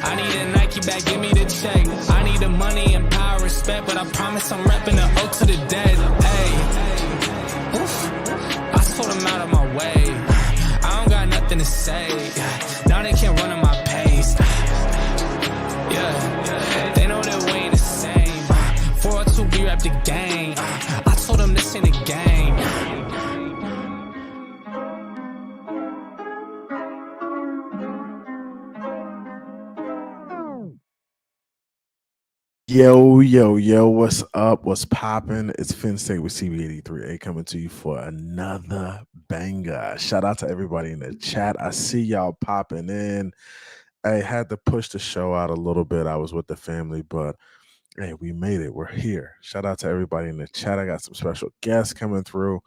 I need a Nike bag, give me the check. I need the money and power, respect, but I promise I'm repping the O to the dead. Hey, oof, I told them out of my way. I don't got nothing to say. Now they can't run at my pace. Yeah, they know that we ain't the same. 402, we rap the game. I told them this ain't a game. Yo, what's up? What's poppin'? It's Finn State with CB83 coming to you for another banger. Shout out to everybody in the chat. I see y'all popping in. I had to push the show out a little bit. I was with the family, but hey, we made it. We're here. Shout out to everybody in the chat. I got some special guests coming through.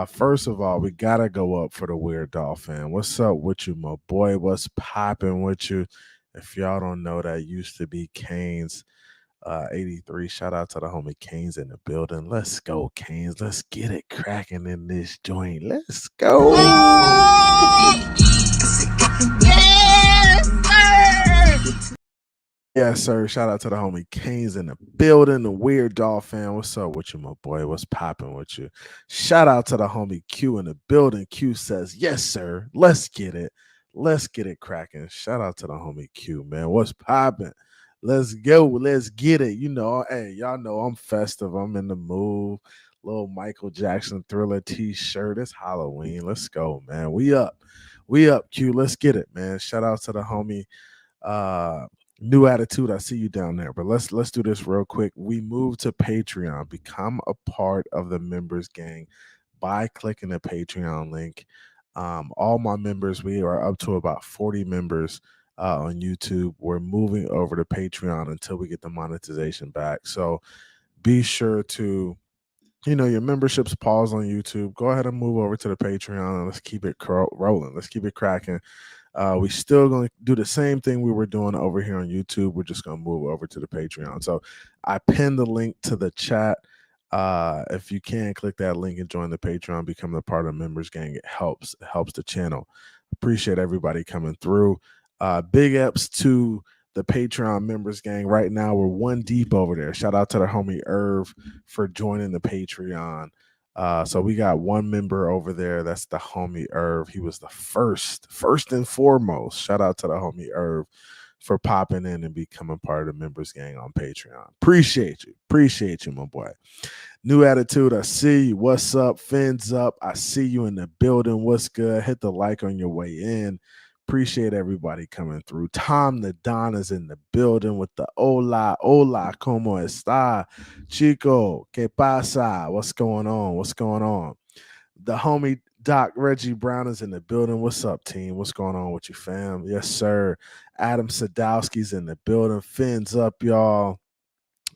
First of all, we gotta go up for the Weird Doll fan. What's up with you, my boy? What's popping with you? If y'all don't know, that used to be Kane's 83. Shout out to the homie Canes in the building. Let's go, Canes. Let's get it cracking in this joint. Let's go. Yes, sir. Shout out to the homie Canes in the building. The Weird Doll fan. What's up with you, my boy? What's popping with you? Shout out to the homie Q in the building. Q says, yes, sir. Let's get it. Let's get it cracking. Shout out to the homie Q, man. What's popping? Let's go. Let's get it. You know, hey, y'all know I'm festive. I'm in the mood. Little Michael Jackson Thriller t-shirt. It's Halloween. Let's go, man. We up. We up, Q. Let's get it, man. Shout out to the homie New Attitude. I see you down there. But let's do this real quick. We move to Patreon. Become a part of the members gang by clicking the Patreon link. All my members, we are up to about 40 members on YouTube. We're moving over to Patreon until we get the monetization back. So be sure to, you know, your memberships pause on YouTube. Go ahead and move over to the Patreon and let's keep it rolling. Let's keep it cracking. We still going to do the same thing we were doing over here on YouTube. We're just going to move over to the Patreon. So I pinned the link to the chat. If you can, click that link and join the Patreon, become a part of the members gang. It helps the channel. Appreciate everybody coming through. Big ups to the Patreon members gang. Right now, we're one deep over there. Shout out to the homie Irv for joining the Patreon. So we got one member over there. That's the homie Irv. He was the first and foremost. Shout out to the homie Irv for popping in and becoming part of the members gang on Patreon. Appreciate you, my boy. New Attitude, I see you. What's up? Fins up. I see you in the building. What's good? Hit the like on your way in. Appreciate everybody coming through. Tom the Don is in the building with the hola, como está? Chico, ¿qué pasa? What's going on? The homie Doc Reggie Brown is in the building. What's up, team? What's going on with you, fam? Yes, sir. Adam Sadowski's in the building. Fins up, y'all.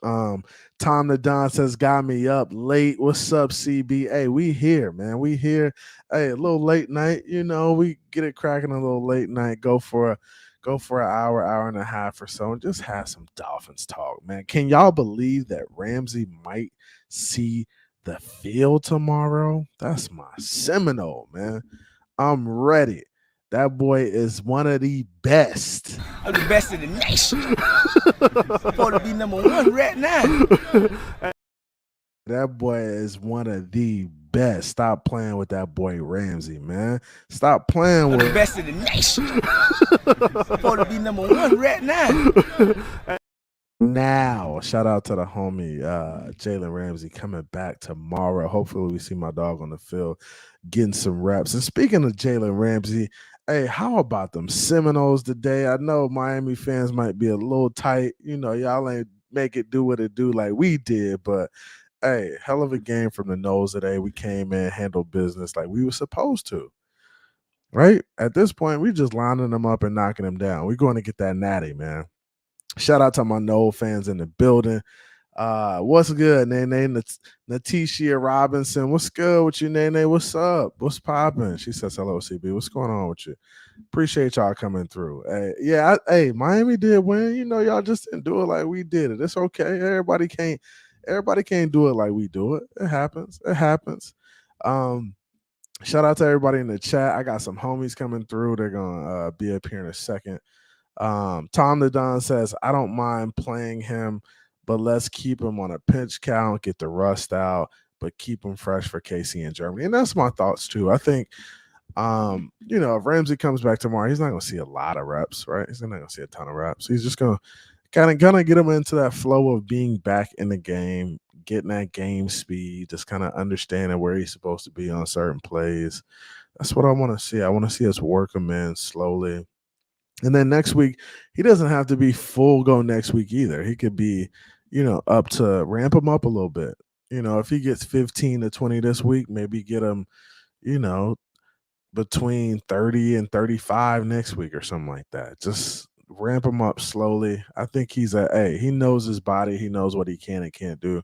Tom the Don says, got me up late. What's up, CB? Hey, we here, man. We here. Hey, a little late night. You know, we get it cracking a little late night. Go for an hour and a half or so, and just have some Dolphins talk, man. Can y'all believe that Ramsey might see the field tomorrow? That's my Seminole, man. I'm ready. That boy is one of the best. I'm the best in the nation. I'm going to be #1 right now. That boy is one of the best. Stop playing with that boy Ramsey, man. Stop playing with the best in the nation. I'm going to be #1 right now. Now, shout out to the homie Jalen Ramsey coming back tomorrow. Hopefully, we see my dog on the field getting some reps. And speaking of Jalen Ramsey, hey, how about them Seminoles today? I know Miami fans might be a little tight. You know, y'all ain't make it do what it do like we did, but hey, hell of a game from the Noles today. We came in, handled business like we were supposed to. Right? At this point, we just lining them up and knocking them down. We're going to get that natty, man. Shout out to my Noel fans in the building. What's good, Nene? Natisha Robinson. What's good with you, Nene? What's up? What's popping? She says hello, CB. What's going on with you? Appreciate y'all coming through. Hey, Miami did win. You know, y'all just didn't do it like we did it. It's okay. Everybody can't do it like we do it. It happens. Shout out to everybody in the chat. I got some homies coming through. They're gonna be up here in a second. Tom the Don says, I don't mind playing him, but let's keep him on a pinch count, get the rust out, but keep him fresh for KC in Germany. And that's my thoughts too. I think, if Ramsey comes back tomorrow, he's not going to see a lot of reps, right? He's not going to see a ton of reps. He's just going to kind of get him into that flow of being back in the game, getting that game speed, just kind of understanding where he's supposed to be on certain plays. That's what I want to see. I want to see us work him in slowly. And then next week, he doesn't have to be full go next week either. He could be, up to ramp him up a little bit. If he gets 15 to 20 this week, maybe get him, between 30 and 35 next week or something like that. Just ramp him up slowly. I think he knows his body. He knows what he can and can't do.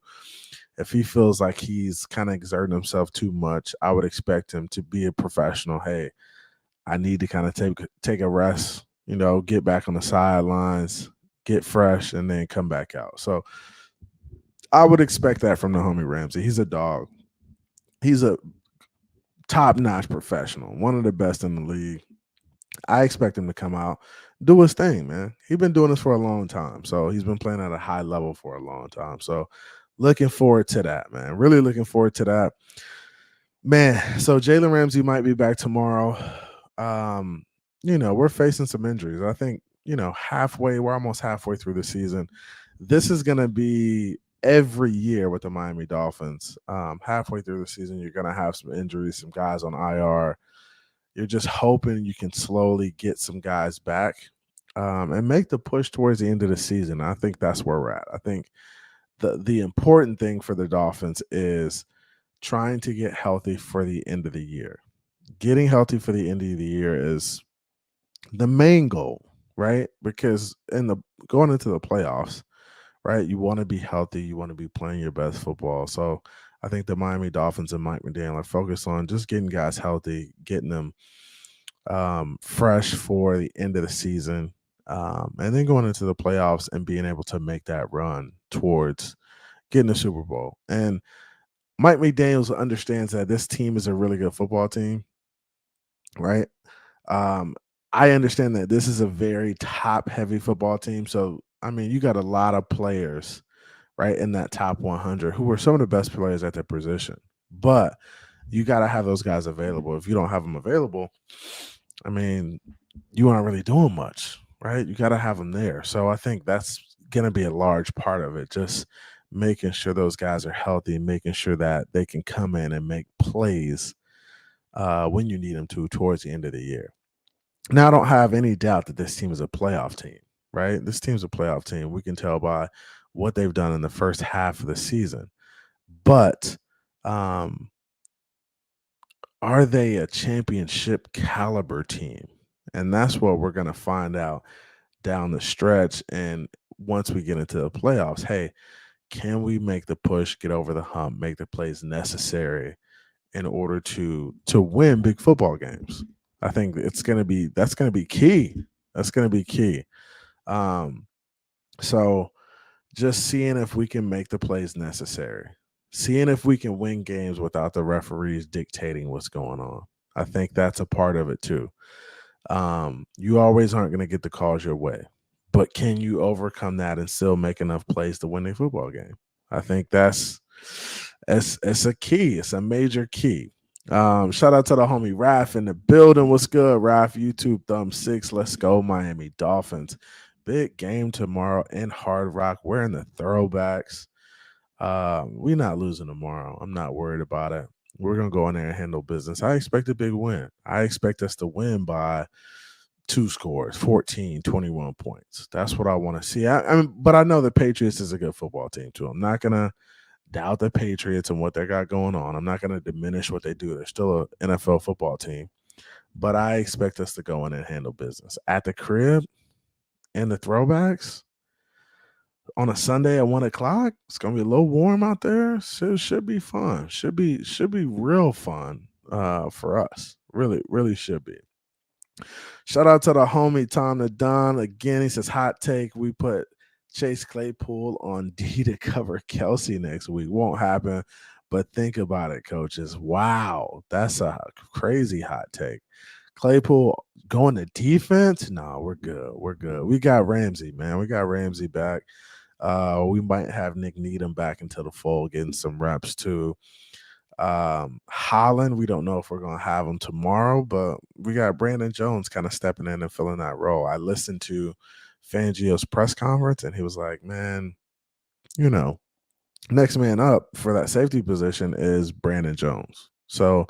If he feels like he's kind of exerting himself too much, I would expect him to be a professional. Hey, I need to kind of take a rest, get back on the sidelines, get fresh, and then come back out. So I would expect that from the homie Ramsey. He's a dog. He's a top-notch professional, one of the best in the league. I expect him to come out, do his thing, man. He's been doing this for a long time. So he's been playing at a high level for a long time. So looking forward to that, man. Really looking forward to that. Man, so Jalen Ramsey might be back tomorrow. We're facing some injuries. I think, we're almost halfway through the season. This is going to be every year with the Miami Dolphins. Halfway through the season, you're going to have some injuries, some guys on IR. You're just hoping you can slowly get some guys back and make the push towards the end of the season. I think that's where we're at. I think the important thing for the Dolphins is trying to get healthy for the end of the year. Getting healthy for the end of the year is the main goal, right? Because going into the playoffs, right, you want to be healthy. You want to be playing your best football. So I think the Miami Dolphins and Mike McDaniel are focused on just getting guys healthy, getting them fresh for the end of the season, and then going into the playoffs and being able to make that run towards getting the Super Bowl. And Mike McDaniel understands that this team is a really good football team, right? I understand that this is a very top-heavy football team. So, you got a lot of players, right, in that top 100 who are some of the best players at their position. But you got to have those guys available. If you don't have them available, you aren't really doing much, right? You got to have them there. So I think that's going to be a large part of it, just making sure those guys are healthy, making sure that they can come in and make plays when you need them to towards the end of the year. Now, I don't have any doubt that this team is a playoff team, right? This team's a playoff team. We can tell by what they've done in the first half of the season. But are they a championship caliber team? And that's what we're going to find out down the stretch. And once we get into the playoffs, hey, can we make the push, get over the hump, make the plays necessary in order to win big football games? I think that's going to be key. That's going to be key. So just seeing if we can make the plays necessary, seeing if we can win games without the referees dictating what's going on. I think that's a part of it too. You always aren't going to get the calls your way, but can you overcome that and still make enough plays to win a football game? I think it's a key. It's a major key. Shout out to the homie Raph in the building. What's good, Raph? YouTube thumb 6. Let's go, Miami Dolphins. Big game tomorrow in Hard Rock. We're in the throwbacks. We're not losing tomorrow. I'm not worried about it. We're going to go in there and handle business. I expect a big win. I expect us to win by 2 scores, 14, 21 points. That's what I want to see. But I know the Patriots is a good football team, too. I'm not going to doubt the Patriots and what they got going on. I'm not going to diminish what they do. They're still an NFL football team. But I expect us to go in and handle business. At the crib, in the throwbacks, on a Sunday at 1 o'clock, it's going to be a little warm out there. So it should be fun. Should be real fun for us. Really, really should be. Shout out to the homie Tom the Don. Again, he says, hot take. We put Chase Claypool on D to cover Kelsey next week. Won't happen, but think about it, coaches. Wow, that's a crazy hot take. Claypool going to defense? No, we're good. We're good. We got Ramsey, man. We got Ramsey back. We might have Nick Needham back into the fold, getting some reps too. Holland, we don't know if we're gonna have him tomorrow, but we got Brandon Jones kind of stepping in and filling that role. I listened to Fangio's press conference, and he was like, "Man, next man up for that safety position is Brandon Jones." So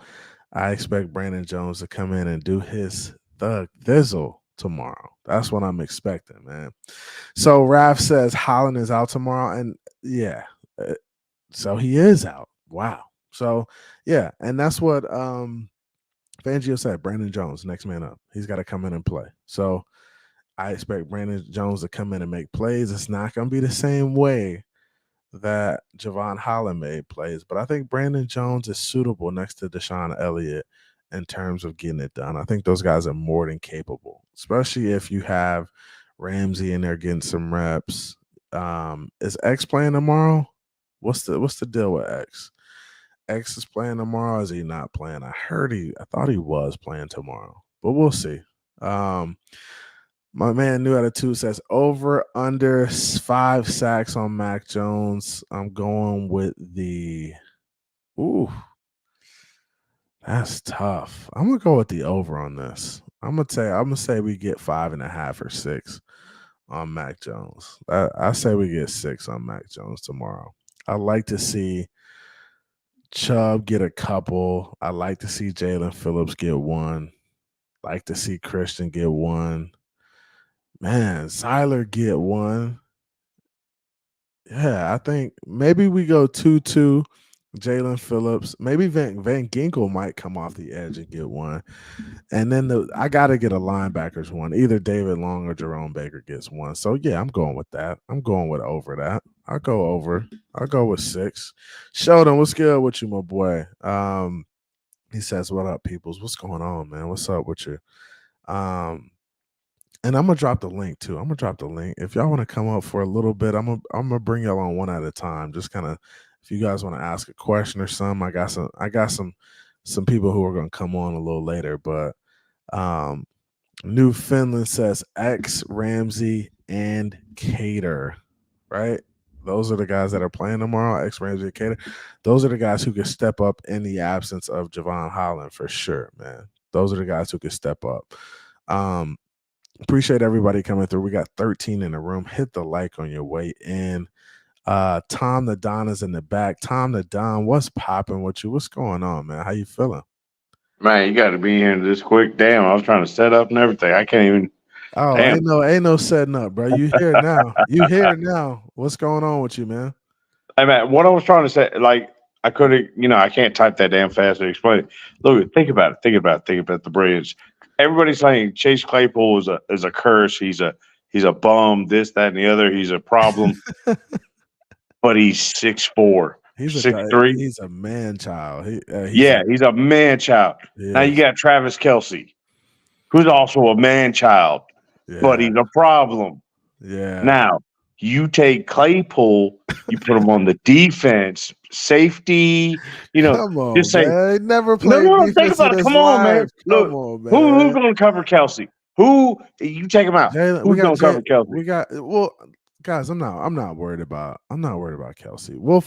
I expect Brandon Jones to come in and do his thug thizzle tomorrow. That's what I'm expecting, man. So Raf says Holland is out tomorrow, and yeah, so he is out. Wow. So yeah, and that's what Fangio said. Brandon Jones, next man up. He's got to come in and play. So I expect Brandon Jones to come in and make plays. It's not going to be the same way that Javon Holland made plays, but I think Brandon Jones is suitable next to Deshaun Elliott in terms of getting it done. I think those guys are more than capable, especially if you have Ramsey in there getting some reps. Is X playing tomorrow? What's the deal with X? X is playing tomorrow. Is he not playing? I thought he was playing tomorrow, but we'll see. My man New Attitude says over under 5 sacks on Mac Jones. I'm going with that's tough. I'm gonna go with the over on this. I'm gonna say we get 5.5 or 6 on Mac Jones. I say we get 6 on Mac Jones tomorrow. I like to see Chubb get a couple. I like to see Jalen Phillips get one. Like to see Christian get one. Man, Zyler get one. Yeah, I think maybe we go 2-2. Jalen Phillips. Maybe Van Ginkel might come off the edge and get one. And then I got to get a linebackers one. Either David Long or Jerome Baker gets one. So, yeah, I'm going with that. I'm going with over that. I'll go over. I'll go with 6. Sheldon, what's good with you, my boy? He says, what up, peoples? What's going on, man? What's up with you? And I'm gonna drop the link too. I'm gonna drop the link. If y'all want to come up for a little bit, I'm gonna bring y'all on one at a time. Just kind of, if you guys want to ask a question or something, I got some people who are gonna come on a little later. But New Finland says X, Ramsey, and Cater, right? Those are the guys that are playing tomorrow. X, Ramsey, and Cater. Those are the guys who can step up in the absence of Javon Holland for sure, man. Those are the guys who can step up. Appreciate everybody coming through. We got 13 in the room. Hit the like on your way in. Tom the Don is in the back. Tom the Don, what's popping with you? What's going on, man? How you feeling? Man, you got to be here this quick. Damn, I was trying to set up and everything. I can't even. Oh, damn. ain't no setting up, bro. You here now? You here now? What's going on with you, man? Hey, man, what I was trying to say, like, I could have, I can't type that damn fast to explain it. Look, think about it. Think about the bridge. Everybody's saying Chase Claypool is a curse. He's a bum. This, that, and the other. He's a problem. But he's 6'4". He's 6'3". He's a man child. He's a man child. Now you got Travis Kelce, who's also a man child, but he's a problem. Yeah. Now you take Claypool, you put him on the defense, safety. Come on, just say man. He never played no. defense Think about it. Come on, man. Look, who's going to cover Kelce? Who you take him out? Who's going to cover Kelce? We got guys. I'm not worried about Kelce. We'll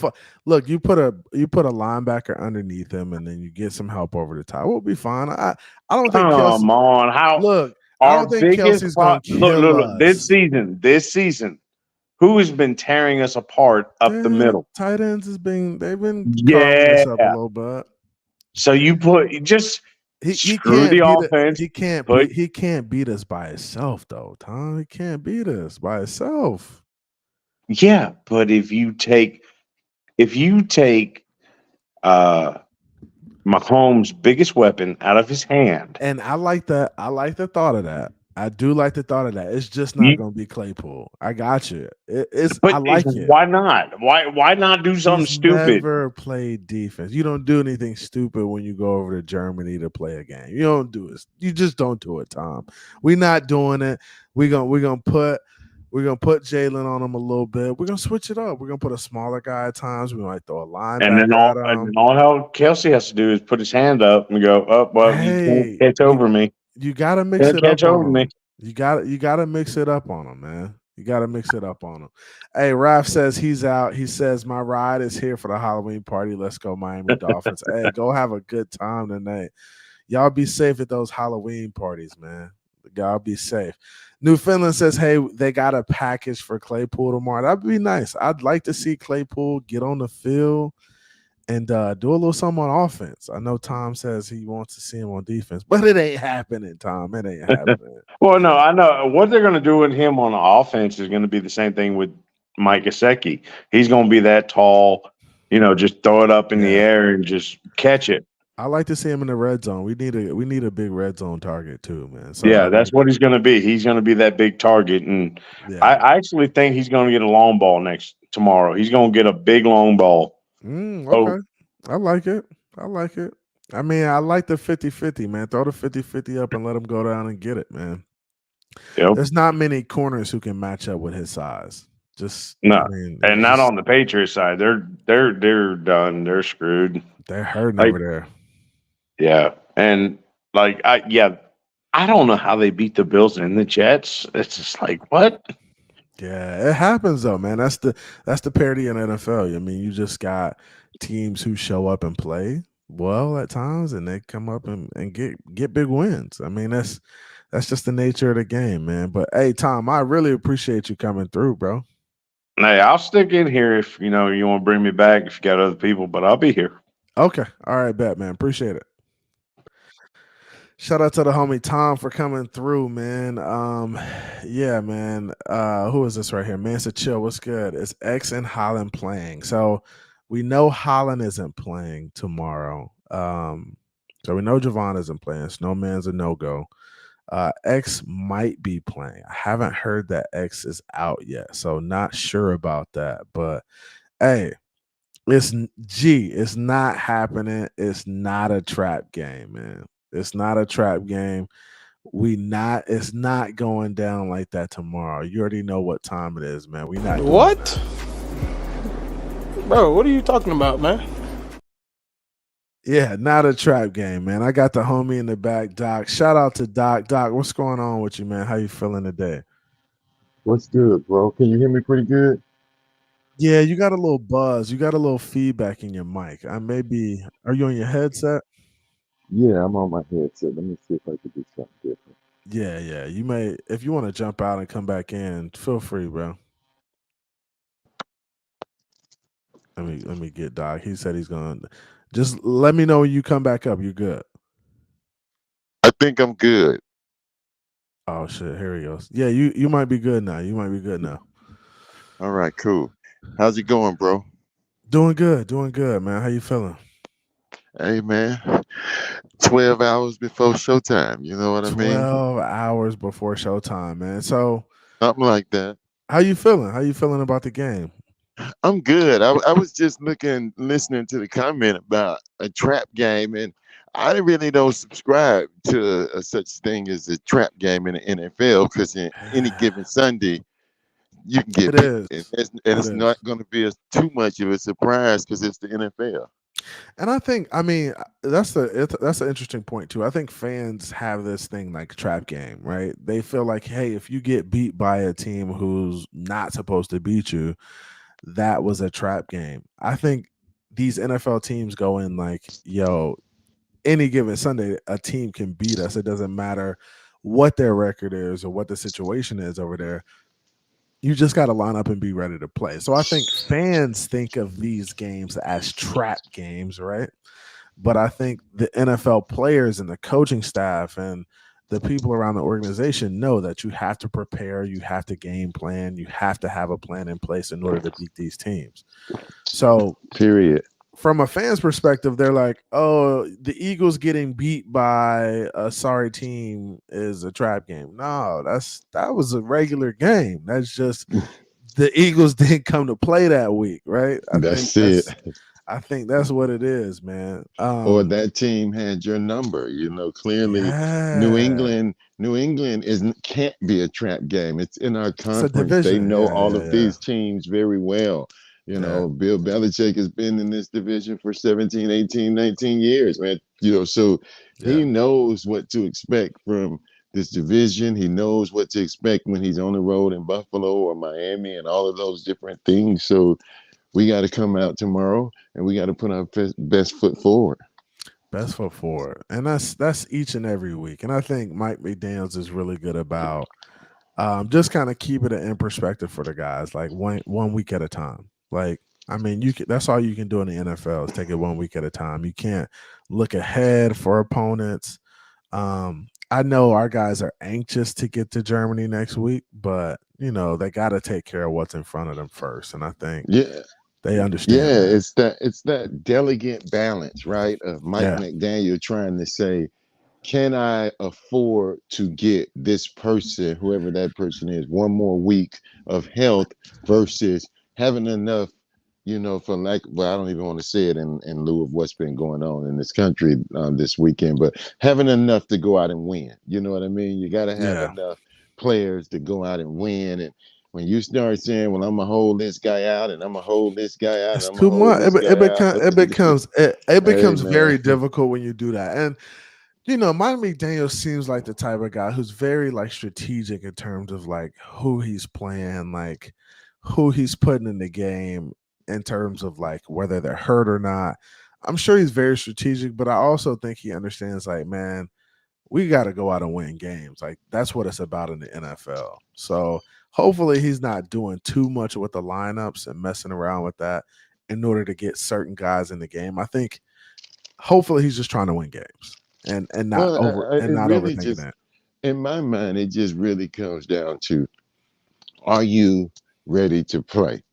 look. You put a linebacker underneath him, and then you get some help over the top. We'll be fine. I don't think Kelce. Come on, how? Look, I don't think Kelce's going to kill us. This season, who has been tearing us apart up the middle? Tight ends they've been carving us up a little bit. So you put he can't the offense. He can't beat us by himself though, Tom. He can't beat us by himself. Yeah, but if you take Mahomes' biggest weapon out of his hand, and I like the thought of that. I do like the thought of that. It's just not going to be Claypool. I got you. I like it. Why not? Why not do something stupid? Never played defense. You don't do anything stupid when you go over to Germany to play a game. You don't do it. You just don't do it, Tom. We're not doing it. We're gonna put Jalen on him a little bit. We're gonna switch it up. We're gonna put a smaller guy at times. We might throw a linebacker. And then all Kelce has to do is put his hand up and go, "Oh, well, you can't catch over me." You gotta mix He'll it up catch over on me. them. You gotta mix it up on them, man. You gotta mix it up on them. Hey, Raf says he's out. He says my ride is here for the Halloween party. Let's go, Miami Dolphins. Hey, go have a good time tonight. Y'all be safe at those Halloween parties, man. Y'all be safe. Newfoundland says, hey, they got a package for Claypool tomorrow. That'd be nice. I'd like to see Claypool get on the field and do a little something on offense. I know Tom says he wants to see him on defense, but it ain't happening, Tom. It ain't happening. Well, no, I know what they're going to do with him on the offense is going to be the same thing with Mike Gesicki. He's going to be that tall, just throw it up in the air and just catch it. I like to see him in the red zone. We need a big red zone target too, man. So yeah, that's what he's going to be. He's going to be that big target, and I actually think he's going to get a long ball tomorrow. He's going to get a big long ball. Okay, I like it. I mean, I like the 50-50, man. Throw the 50-50 up and let him go down and get it, man. Yep. There's not many corners who can match up with his size. Not on the Patriots side. They're done. They're screwed. They're hurting over there. Yeah, and I don't know how they beat the Bills and the Jets. It's just like what? Yeah, it happens though, man. That's the parity in NFL. I mean, you just got teams who show up and play well at times, and they come up and get big wins. I mean, that's just the nature of the game, man. But hey, Tom, I really appreciate you coming through, bro. Hey, I'll stick in here if you want to bring me back if you got other people, but I'll be here. Okay, all right, bet, man. Appreciate it. Shout out to the homie Tom for coming through, man. Yeah, man. Who is this right here? Mansa Chill, what's good? It's X and Holland playing. So we know Holland isn't playing tomorrow. So we know Javon isn't playing. Snowman's a no-go. X might be playing. I haven't heard that X is out yet, so not sure about that. But hey, it's not happening. It's not a trap game, man. It's not a trap game. It's not going down like that tomorrow. You already know what time it is, man. We not what? Bro, what are you talking about, man? Yeah, not a trap game, man. I got the homie in the back, Doc. Shout out to Doc. Doc, what's going on with you, man? How you feeling today? What's good, bro? Can you hear me pretty good? Yeah, you got a little buzz. You got a little feedback in your mic. Are you on your headset? Yeah, I'm on my headset. Let me see if I can do something different. Yeah. You may, if you want to jump out and come back in, feel free, bro. Let me get Doc. He said he's going to just let me know when you come back up. You're good. I think I'm good. Oh shit, here he goes. Yeah, you might be good now. All right, cool. How's it going, bro? Doing good, man. How you feeling? Hey, man. 12 hours before showtime. You know what I mean? 12 hours before showtime, man. So something like that. How you feeling? How you feeling about the game? I'm good. I was just listening to the comment about a trap game, and I really don't subscribe to such thing as a trap game in the NFL because in any given Sunday, you can get beat. It's not going to be too much of a surprise because it's the NFL. And I think, I mean, that's an interesting point too. I think fans have this thing like trap game, right? They feel like, hey, if you get beat by a team who's not supposed to beat you, that was a trap game. I think these NFL teams go in like, yo, any given Sunday, a team can beat us. It doesn't matter what their record is or what the situation is over there. You just got to line up and be ready to play. So I think fans think of these games as trap games, right? But I think the NFL players and the coaching staff and the people around the organization know that you have to prepare, you have to game plan, you have to have a plan in place in order to beat these teams. So, period. From a fan's perspective, they're like, oh, the Eagles getting beat by a sorry team is a trap game. No, that was a regular game. That's just the Eagles didn't come to play that week, right? I think that's what it is, man. Or that team had your number. You know, clearly New England can't be a trap game. It's in our conference. They know all of these teams very well. You know, Bill Belichick has been in this division for 17, 18, 19 years, man. So he Yeah. knows what to expect from this division. He knows what to expect when he's on the road in Buffalo or Miami and all of those different things. So we got to come out tomorrow and we got to put our best foot forward. Best foot forward. And that's each and every week. And I think Mike McDaniels is really good about just kind of keeping it in perspective for the guys, like one week at a time. Like, I mean, that's all you can do in the NFL is take it 1 week at a time. You can't look ahead for opponents. I know our guys are anxious to get to Germany next week, but they got to take care of what's in front of them first. And I think Yeah. they Yeah, understand that. it's that delicate balance, right? Of Mike Yeah. McDaniel trying to say, can I afford to get this person, whoever that person is, one more week of health versus having enough, for well, I don't even want to say it in lieu of what's been going on in this country this weekend, but having enough to go out and win. You know what I mean? You got to have Yeah. enough players to go out and win. And when you start saying, well, I'm going to hold this guy out and I'm going to hold this guy out and It's I'm going too to hold much. this It guy out. becomes it becomes it Hey, becomes man. very difficult when you do that. And Mike McDaniel seems like the type of guy who's very like strategic in terms of like who he's playing, like who he's putting in the game in terms of like whether they're hurt or not. I'm sure he's very strategic, but I also think he understands like, man, we got to go out and win games. Like that's what it's about in the NFL. So hopefully he's not doing too much with the lineups and messing around with that in order to get certain guys in the game. I think hopefully he's just trying to win games and not Well, it not really overthinking just, it. in my mind, it just really comes down to, are you ready to play?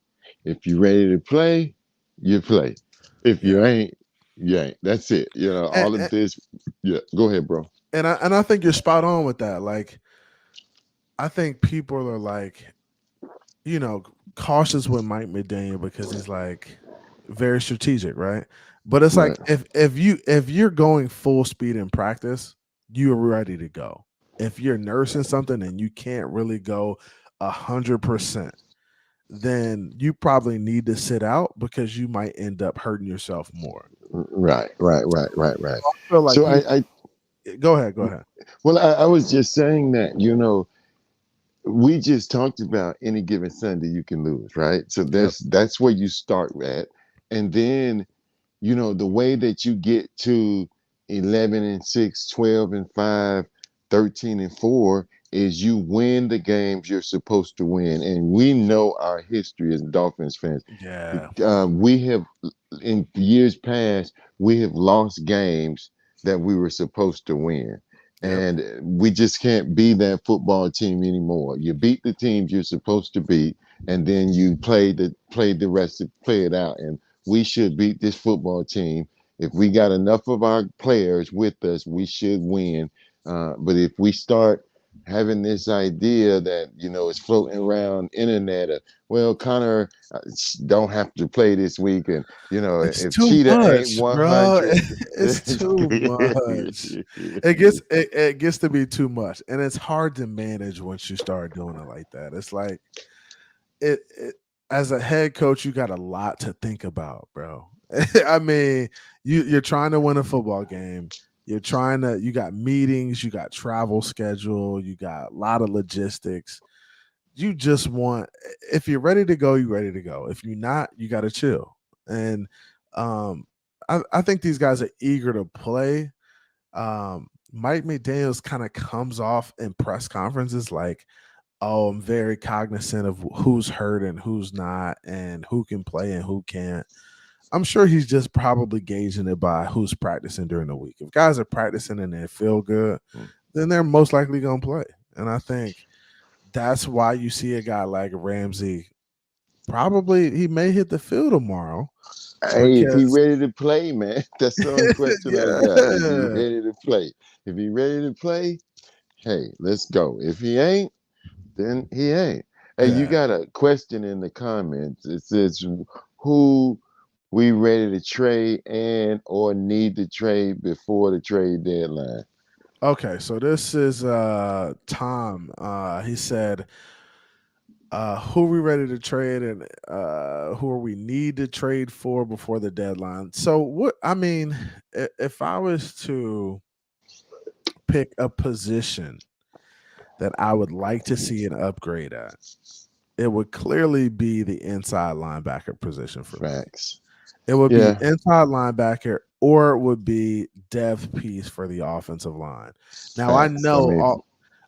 If you're ready to play, you play. If you Yeah. ain't, you ain't. That's it. And, All of and this. Yeah, go ahead, bro. I think you're spot on with that. Like I think people are like, cautious with Mike McDaniel because he's like very strategic, right? But it's like Right, if you're going full speed in practice, you're ready to go. If you're nursing something and you can't really go 100%, then you probably need to sit out because you might end up hurting yourself more. right. I feel like So you I go ahead, go ahead. well, I was just saying that, we just talked about any given Sunday you can lose, right? So Yep. that's where you start at, and then the way that you get to 11-6, 12-5, 13-4 is you win the games you're supposed to win. And we know our history as Dolphins fans. Yeah. We have, in years past, we have lost games that we were supposed to win. Yep. And we just can't be that football team anymore. You beat the teams you're supposed to beat, and then you play the rest of play it out. And we should beat this football team. If we got enough of our players with us, we should win. But if we start having this idea that is floating around internet, well, Connor don't have to play this week, and It's if too Cheetah ain't much, bro. 100, It's too much. It gets to be too much, and it's hard to manage once you start doing it like that. It's like it as a head coach, you got a lot to think about, bro. I mean, you're trying to win a football game. You got meetings, you got travel schedule, you got a lot of logistics. You just want, if you're ready to go, you're ready to go. If you're not, you got to chill. And I think these guys are eager to play. Mike McDaniels kind of comes off in press conferences like, oh, I'm very cognizant of who's hurt and who's not, and who can play and who can't. I'm sure he's just probably gauging it by who's practicing during the week. If guys are practicing and they feel good, then they're most likely going to play. And I think that's why you see a guy like Ramsey. Probably he may hit the field tomorrow. Hey, if he Because ready to play, man, that's the only question I got. Is he yeah, ready to play? If he ready to play, hey, let's go. If he ain't, then he ain't. Hey, you yeah. got a question in the comments. It says, who we ready to trade and or need to trade before the trade deadline? Okay, so this is Tom. He said who are we ready to trade and who are we need to trade for before the deadline. So what I mean, if I was to pick a position that I would like to see an upgrade at, it would clearly be the inside linebacker position for me. Facts. It would Yeah. be inside linebacker, or it would be depth piece for the offensive line. Now Facts.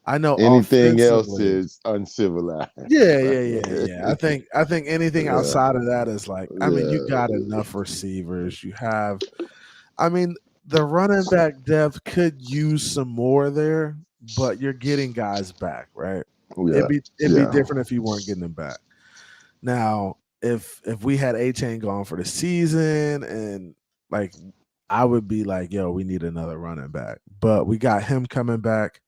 I know Anything else offensively. is uncivilized. Yeah. I think anything Yeah. outside of that is like, I mean, you Yeah. got enough receivers. You have, I mean, the running back depth could use some more there, but you're getting guys back, right? Yeah. It'd be Yeah. different if you weren't getting them back. Now, if we had A-Chain gone for the season, and like I would be like, yo, we need another running back. But we got him coming back.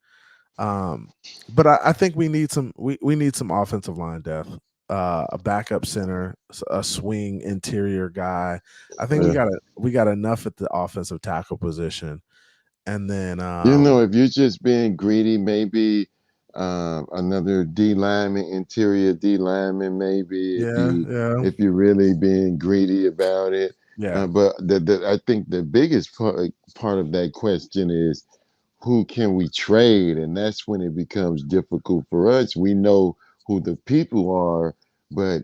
But I think we need some we need some offensive line depth. A backup center, a swing interior guy. I think Yeah. we got enough at the offensive tackle position. And then If you're just being greedy, maybe another D lineman, interior D lineman, maybe yeah. if you're really being greedy about it. Yeah. But I think the biggest part of that question is who can we trade, and that's when it becomes difficult for us. We know who the people are, but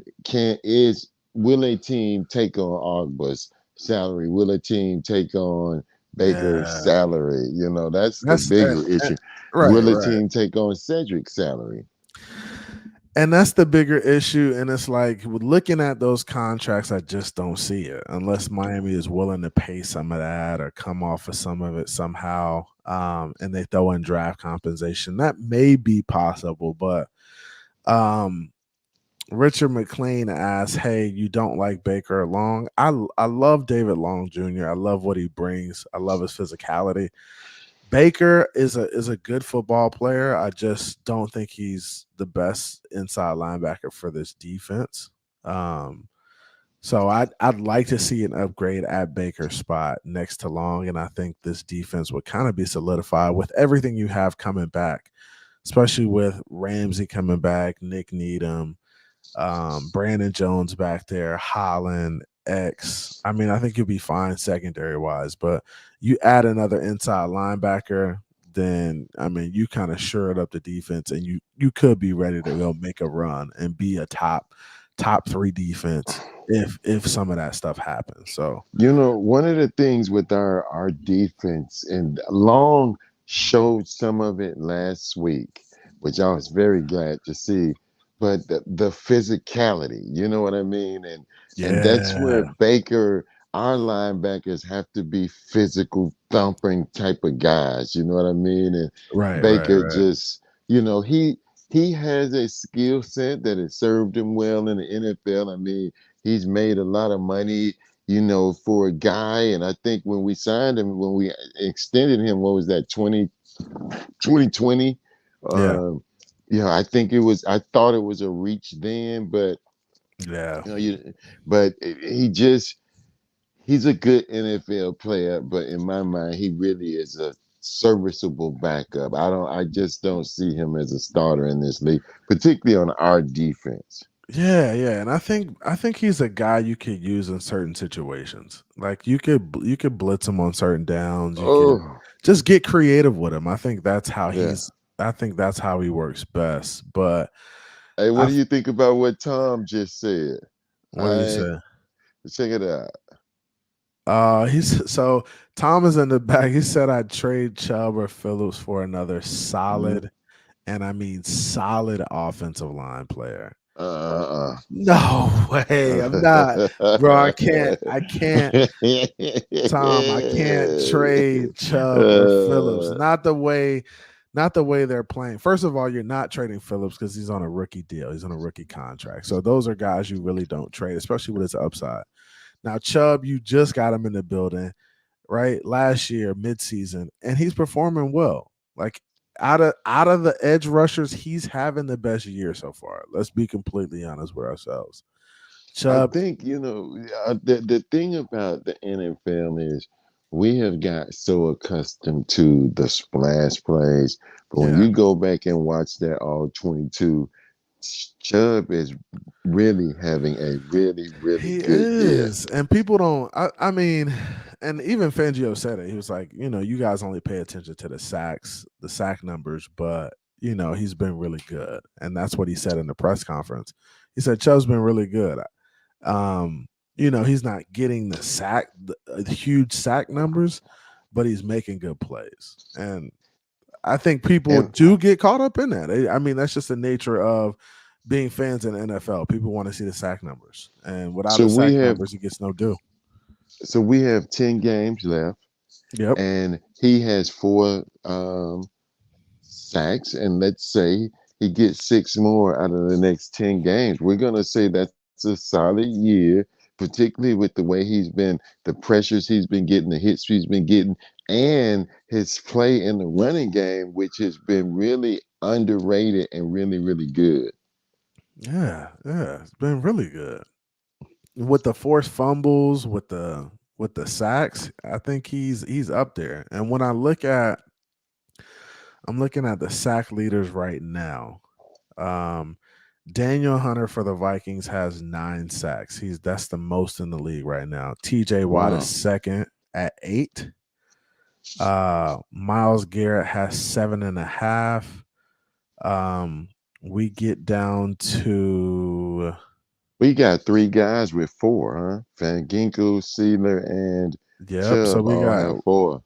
will a team take on Ogba's salary? Will a team take on Baker's Yeah. salary? That's the That's bigger issue. Will a right. team take on Cedric's salary? And that's the bigger issue. And it's like, with looking at those contracts, I just don't see it unless Miami is willing to pay some of that or come off of some of it somehow. And they throw in draft compensation. That may be possible, but Richard McLean asks, hey, you don't like Baker Long? I love David Long Jr. I love what he brings. I love his physicality. Baker is a good football player. I just don't think he's the best inside linebacker for this defense. So I'd like to see an upgrade at Baker's spot next to Long, and I think this defense would kind of be solidified with everything you have coming back, especially with Ramsey coming back, Nick Needham, Brandon Jones back there, Holland, X. I mean, I think you'll be fine secondary wise, but you add another inside linebacker, then I mean, you kind of shored up the defense, and you could be ready to go make a run and be a top 3 defense if some of that stuff happens. So one of the things with our defense, and Long showed some of it last week, which I was very glad to see. But the physicality, you know what I mean? And that's where Baker, our linebackers have to be physical, thumping type of guys, you know what I mean? And Baker just, he has a skill set that has served him well in the NFL. I mean, he's made a lot of money, for a guy. And I think when we signed him, when we extended him, what was that, 2020? I think I thought it was a reach then, but he's a good NFL player, but in my mind, he really is a serviceable backup. I just don't see him as a starter in this league, particularly on our defense. Yeah, and I think he's a guy you could use in certain situations. Like you could blitz him on certain downs. You could just get creative with him. I think that's how he works best. But hey, what do you think about what Tom just said? What did he say? Check it out. So Tom is in the back. He said I'd trade Chubb or Phillips for another solid, and I mean solid offensive line player. No way. I'm not, bro. I can't. Tom, I can't trade Chubb or Phillips. Not the way they're playing. First of all, you're not trading Phillips because he's on a rookie deal. He's on a rookie contract. So those are guys you really don't trade, especially with his upside. Now, Chubb, you just got him in the building, right? Last year, midseason, and he's performing well. Like out of the edge rushers, he's having the best year so far. Let's be completely honest with ourselves. Chubb, I think the thing about the NFL is we have got so accustomed to the splash plays, but when you go back and watch that all 22, Chubb is really having a really, really He good year. is, and people don't. I mean, and even Fangio said it. He was like, you guys only pay attention to the sack numbers, but he's been really good, and that's what he said in the press conference. He said Chubb's been really good. He's not getting the huge sack numbers, but he's making good plays, and I think people And do get caught up in that. I mean, that's just the nature of being fans in the NFL. People want to see the sack numbers, and without so the we sack have numbers, he gets no due. so we have 10 games left, Yep. and he has 4 sacks, and let's say he gets 6 more out of the next 10 games. We're gonna say that's a solid year, particularly with the way he's been, the pressures he's been getting, the hits he's been getting, and his play in the running game, which has been really underrated and really, really good. Yeah, it's been really good with the forced fumbles, with the sacks. I think he's up there. And when I'm looking at the sack leaders right now. Um, Daniel Hunter for the Vikings has 9 sacks. That's the most in the league right now. TJ Watt is Wow. second at 8. Miles Garrett has 7.5. We get down to We got 3 guys with 4, huh? Van Ginkel, Sealer, and yep. So Chubb we all got have 4.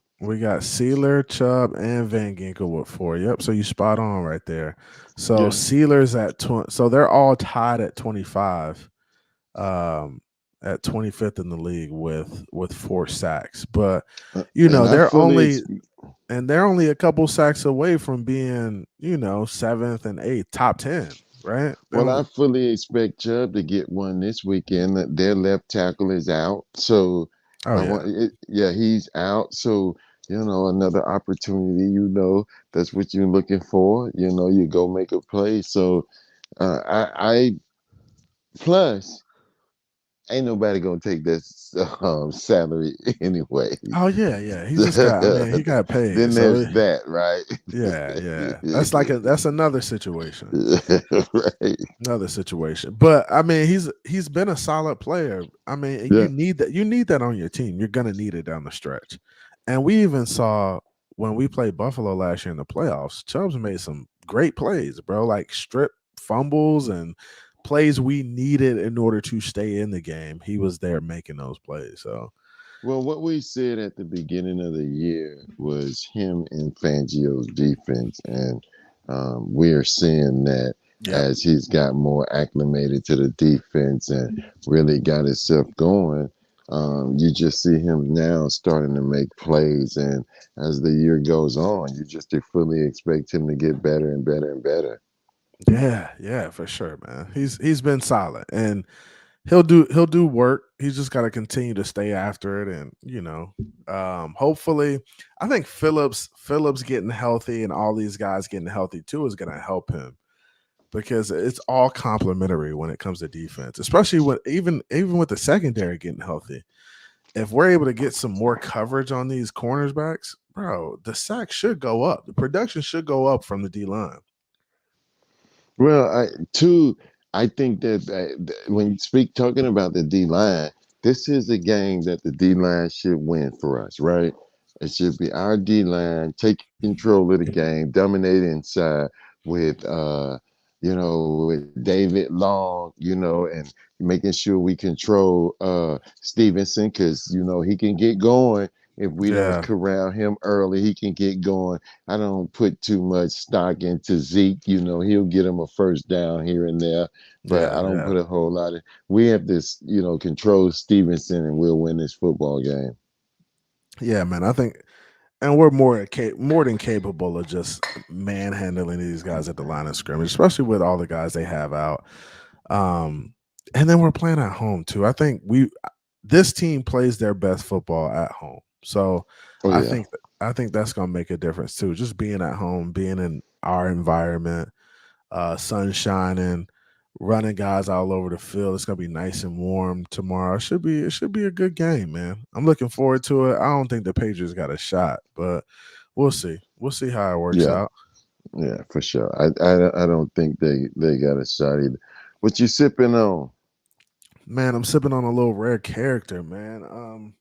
Sealer, Chubb, and Van Ginkel with 4. Yep. So you spot on right there. So Yeah. Sealer's at 20. So they're all tied at 25. At 25th in the league with 4 sacks. But And I they're fully only a couple sacks away from being, 7th and 8th, top 10, right? Well, I fully expect Chubb to get one this weekend. Their left tackle is out, so Oh I yeah. want. Yeah, he's out, so another opportunity. That's what you're looking for. You go make a play. So, I plus ain't nobody gonna take this salary anyway. Oh yeah. He just got he got paid. Then So there's that, right? yeah. That's another situation. Right. Another situation. But I mean, he's been a solid player. I mean, and Yeah. you need that on your team. You're gonna need it down the stretch. And we even saw when we played Buffalo last year in the playoffs, Chubbs made some great plays, bro. Like strip fumbles and plays we needed in order to stay in the game. He was there making those plays. So Well, what we said at the beginning of the year was him and Fangio's defense, and we're seeing that yeah. as he's got more acclimated to the defense and really got himself going. You just see him now starting to make plays, and as the year goes on, you just fully expect him to get better and better and better. Yeah, for sure, man. He's been solid, and he'll do work. He's just got to continue to stay after it, and hopefully, I think Phillips getting healthy and all these guys getting healthy too is going to help him because it's all complementary when it comes to defense, especially when even with the secondary getting healthy. If we're able to get some more coverage on these cornerbacks, bro, the sack should go up. The production should go up from the D line. Well, I think that when you talking about the D line, this is a game that the D line should win for us, right? It should be our D line take control of the game, dominate inside with with David Long, and making sure we control Stevenson because he can get going if we don't Yeah, corral him early. He can get going. I don't put too much stock into Zeke. He'll get him a first down here and there, but I don't yeah. put a whole lot of. We have this, control Stevenson, and we'll win this football game. Yeah, man. I think, and we're more than capable of just manhandling these guys at the line of scrimmage, especially with all the guys they have out. And then we're playing at home too. I think this team plays their best football at home. So Oh I yeah. think that's gonna make a difference too. Just being at home, being in our environment, sun shining, running guys all over the field. It's gonna be nice and warm tomorrow. It should be a good game, man. I'm looking forward to it. I don't think the Patriots got a shot, but we'll see. We'll see how it works Yeah. out. Yeah, for sure. I don't think they got a shot either. What you sipping on? Man, I'm sipping on a little rare character, man.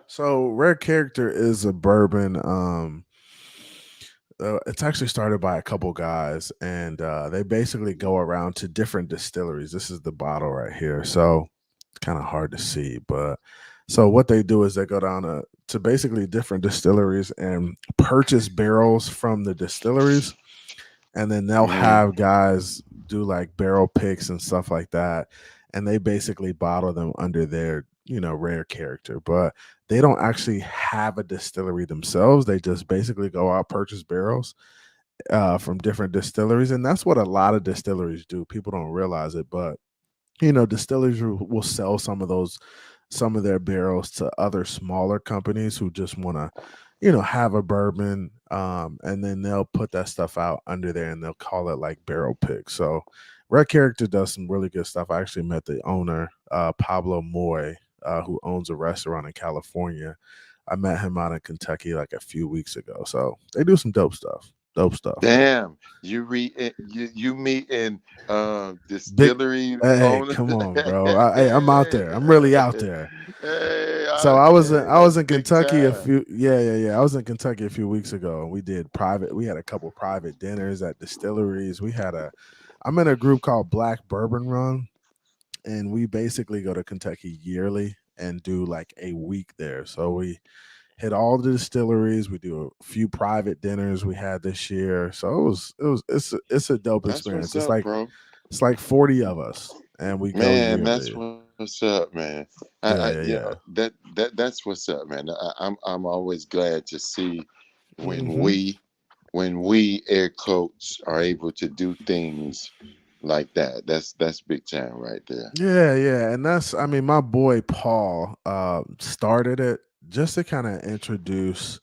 So rare character is a bourbon. It's actually started by a couple guys, and they basically go around to different distilleries. This is the bottle right here, so it's kind of hard to see, but so what they do is they go down to basically different distilleries and purchase barrels from the distilleries, and then they'll Mm-hmm. have guys do like barrel picks and stuff like that, and they basically bottle them under their rare character, but they don't actually have a distillery themselves. They just basically go out, purchase barrels from different distilleries, and that's what a lot of distilleries do. People don't realize it, but distilleries will sell some of their barrels to other smaller companies who just want to have a bourbon, and then they'll put that stuff out under there and they'll call it like barrel pick. So Red Character does some really good stuff. I actually met the owner, Pablo Moy, who owns a restaurant in California. I met him out in Kentucky like a few weeks ago. So they do some dope stuff. Damn, you meet in Big distillery Hey, owner. come on, bro. Hey, I'm out there. I'm really out there. Hey, So I was that's in big Kentucky a time. few yeah. I was in Kentucky a few weeks ago, and we had a couple private dinners at distilleries. I'm in a group called Black Bourbon Run, and we basically go to Kentucky yearly and do like a week there. So we hit all the distilleries. We do a few private dinners we had this year. So it's a dope That's experience. what's up, bro. It's like 40 of us, and we go Man, that's yearly. what's up, man. Yeah, yeah, yeah. That's what's up, man. I'm always glad to see when Hmm. we air quotes are able to do things like that. That's big time right there. Yeah, yeah, and I mean, my boy Paul started it just to kind of introduce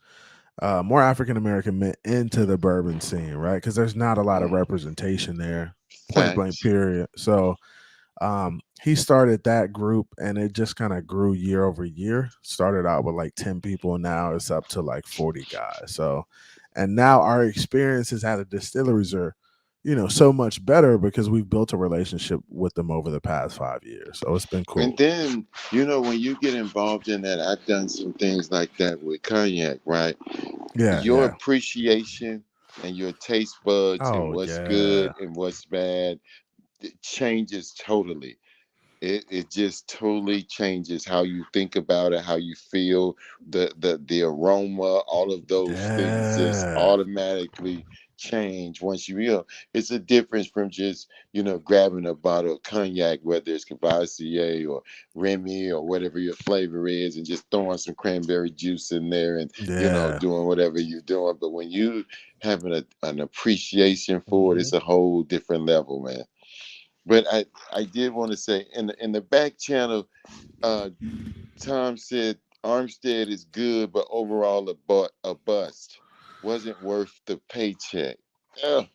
more African American men into the bourbon scene, right? Because there's not a lot of Mm, representation there, point blank, facts. period. So he started that group, and it just kind of grew year over year. Started out with like 10 people, now it's up to like 40 guys. So, and now our experiences at the distilleries are so much better because we've built a relationship with them over the past 5 years. So it's been And cool. then, when you get involved in that, I've done some things like that with cognac, right? Yeah, Your yeah. appreciation and your taste buds and Oh what's good yeah. and what's bad, it changes totally. It just totally changes how you think about it, how you feel, the aroma, all of those things just Yeah. automatically change once it's a difference from just grabbing a bottle of cognac, whether it's Cavassier or Remy or whatever your flavor is, and just throwing some cranberry juice in there and Yeah. doing whatever you're doing. But when you having an appreciation for it, Hmm. it's a whole different level, man. But I did want to say in the back channel, uh, Tom said Armstead is good, but overall a bust. Wasn't worth the paycheck. Oh,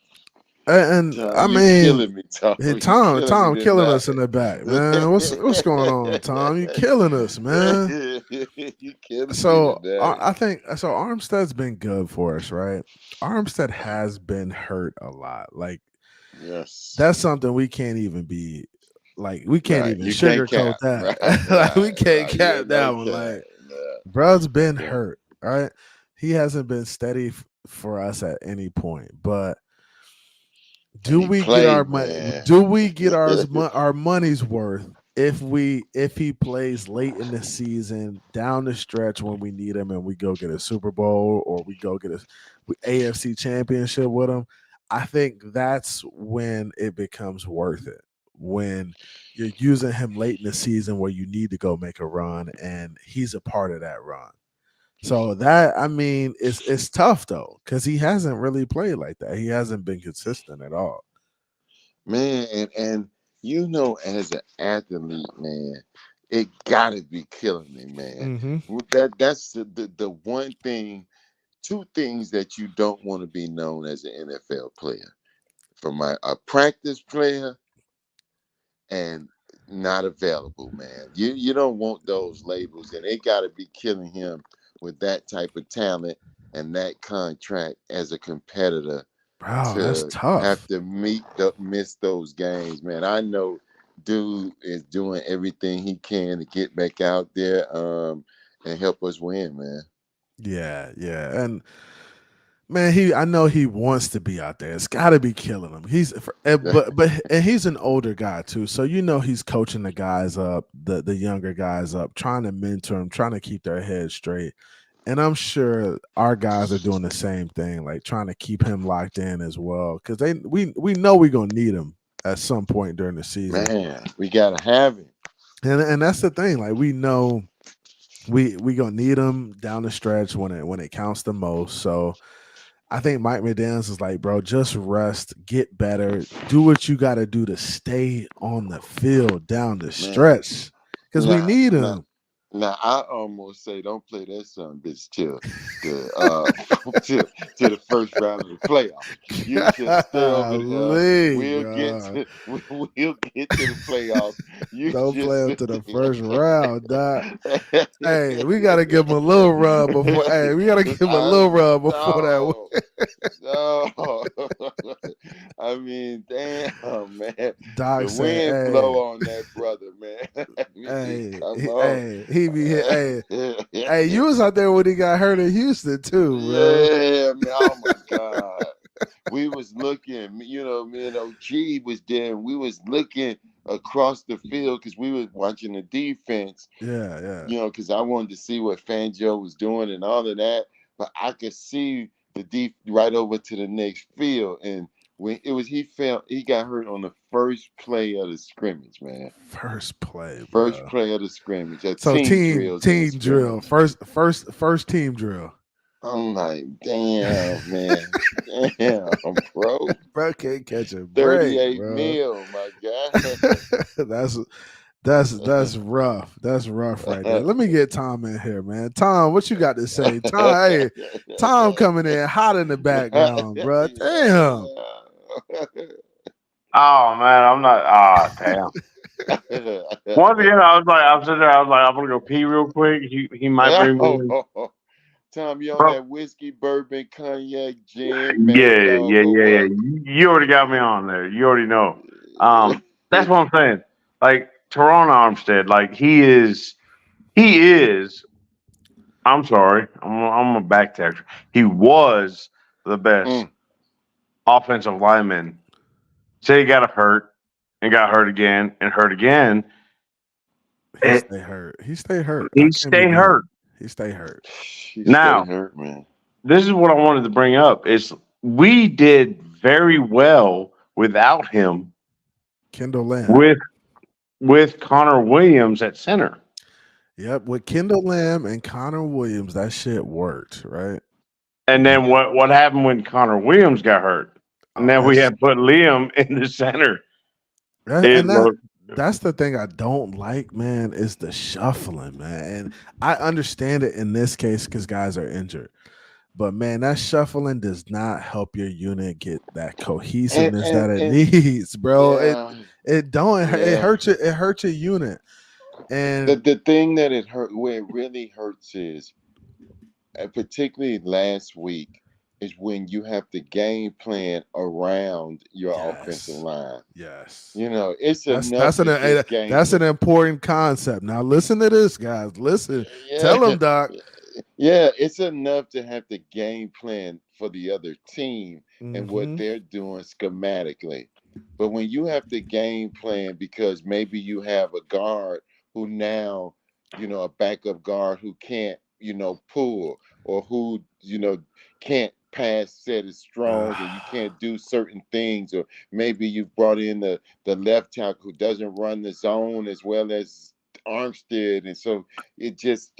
And Tom, I you mean, killing me, Tom. hey, You Tom, killing me Tom killing tonight. us in the back, man. What's going on, Tom? You killing us, man. You killing me So tonight. I think so. Armstead's been good for us, right? Armstead has been hurt a lot. Like Yes. that's something we can't even be like. We can't Right. even You can't sugarcoat cap. that. Right. Like we Right. can't Right. Yeah. cap that No one. cap. Like No. bruh's been Yeah. hurt, right? He hasn't been steady for us at any point, but And do he we get our played, money? man. Do we get our money's worth if he plays late in the season, down the stretch when we need him, and we go get a Super Bowl or we go get a AFC Championship with him? I think that's when it becomes worth it. When you're using him late in the season where you need to go make a run, and he's a part of that run. So that I mean, it's tough though because he hasn't really played like that. He hasn't been consistent at all. Man, and as an athlete, man, it gotta be killing me, man. Hmm. That's the one thing, two things that you don't want to be known as an NFL player. From a practice player and not available, man. You don't want those labels, and it gotta be killing him with that type of talent. and that contract as a competitor Bro, that's to have tough. to miss those games, man. I know dude is doing everything he can to get back out there and help us win, man. Yeah, yeah. And man, I know he wants to be out there. It's got to be killing him. And he's an older guy too, so you know he's coaching the guys up, the younger guys up, trying to mentor them, trying to keep their heads straight. And I'm sure our guys are doing the same thing, like trying to keep him locked in as well, because we know we're gonna need him at some point during the season. Man, we gotta have him. And that's the thing, like we know we gonna need him down the stretch when it counts the most. So I think Mike McDaniels is like, bro, just rest, get better, do what you got to do to stay on the field down the stretch, because we need him. Now I almost say don't play that son of a bitch till till the first round of the playoffs. You just stay over there. We'll get to the playoffs. You don't just play him to the first round, Doc. Hey, we gotta give him a little rub before. Hey, we gotta give him a little rub before that. No, I mean, damn, man. Doc the said, wind hey, blow on that brother, man. He be hit. Hey, you was out there when he got hurt in Houston too, bro. Yeah, man. Oh my God. We was looking, me and OG was there, and we was looking across the field because we was watching the defense. Yeah. Because I wanted to see what Fangio was doing and all of that. But I could see the deep right over to the next field. And when he got hurt on the first play of the scrimmage, man. First play of the scrimmage. So team drill. First team drill. I'm like, damn, man. Damn, bro. Bro can't catch a break, 38 bro. mil, my God. That's rough. That's rough right there. Let me get Tom in here, man. Tom, what you got to say? Tom, hey, Tom coming in hot in the background, bro. Damn. Oh man, I'm not. Damn. Once again, I'm sitting there. I was like, I'm gonna go pee real quick. He might bring me in. Tom, you on that whiskey, bourbon, cognac, gin, yeah. You already got me on there. You already know. That's what I'm saying. Like Teron Armstead, like he is. I'm sorry. I'm a back texture. He was the best offensive lineman. Say he got hurt and got hurt again and hurt again. He stay hurt. He stay hurt. He stay hurt. Now, hurt, man. This is what I wanted to bring up: is we did very well without him. Kendall Lamb with Connor Williams at center. Yep, with Kendall Lamb and Connor Williams, that shit worked, right? And then what happened when Connor Williams got hurt? And then we had put Liam in the center. That's the thing I don't like, man, is the shuffling, man. And I understand it in this case because guys are injured. But man, that shuffling does not help your unit get that cohesiveness that it needs, bro. Yeah. It hurts your unit. And the thing that where it really hurts is, particularly last week, is when you have to game plan around your offensive line. Yes. That's an important concept. Now listen to this, guys. Listen. Yeah. Tell them, Doc. Yeah, it's enough to have to game plan for the other team and what they're doing schematically. But when you have to game plan because maybe you have a guard who now, a backup guard who can't, pull, or who, can't pass set as strong, and you can't do certain things, or maybe you've brought in the left tackle who doesn't run the zone as well as Armstead, and so it just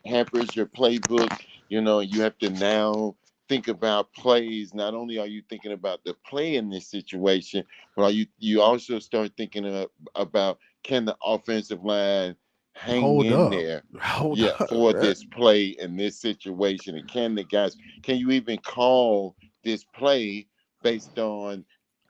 hampers your playbook, you have to now think about plays. Not only are you thinking about the play in this situation, but you also start thinking about, can the offensive line hang in there for this play in this situation, and can you even call this play based on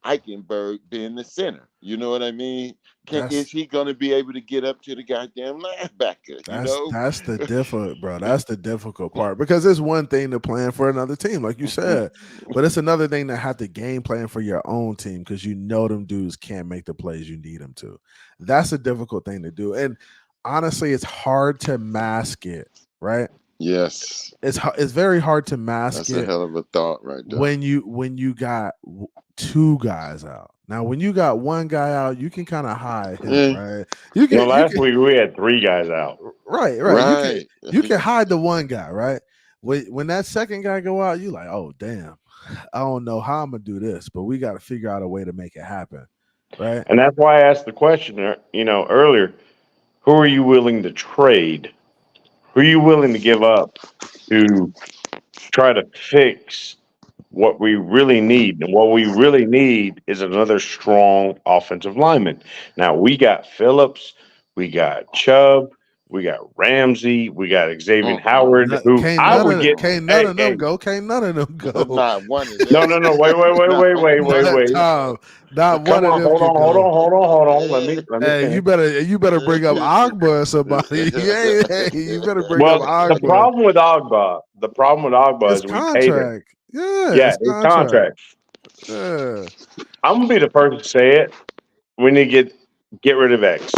Eichenberg being the center. You know what I mean? Is That's he going to be able to get up to the goddamn linebacker? You know? that's the difficult, bro. That's the difficult part because it's one thing to plan for another team, like you said, but it's another thing to have to game plan for your own team because you know them dudes can't make the plays you need them to. That's a difficult thing to do, and honestly, it's hard to mask it, right? Yes. It's very hard to mask That's it a hell of a thought right there. when you got two guys out. Now, when you got one guy out, you can kind of hide him, right? You can. Last week we had 3 guys out. Right. You can hide the one guy, right? When that second guy go out, you like, oh damn, I don't know how I'm gonna do this, but we got to figure out a way to make it happen, right? And that's why I asked the question, earlier. Who are you willing to trade? Who are you willing to give up to try to fix what we really need? And what we really need is another strong offensive lineman. Now, we got Phillips, we got Chubb, we got Ramsey, we got Xavier Howard, who I would get. Can't none of them go. Can't none of them go. Not one of them. No. Wait. Tom, not Come one on, of them. hold on. Let me. Hey, you better bring up Ogba or somebody. Hey, you better bring up Ogba. The problem with Ogba is we paid him. Yeah, his contract. Yeah. I'm gonna be the person to say it. We need to get rid of X.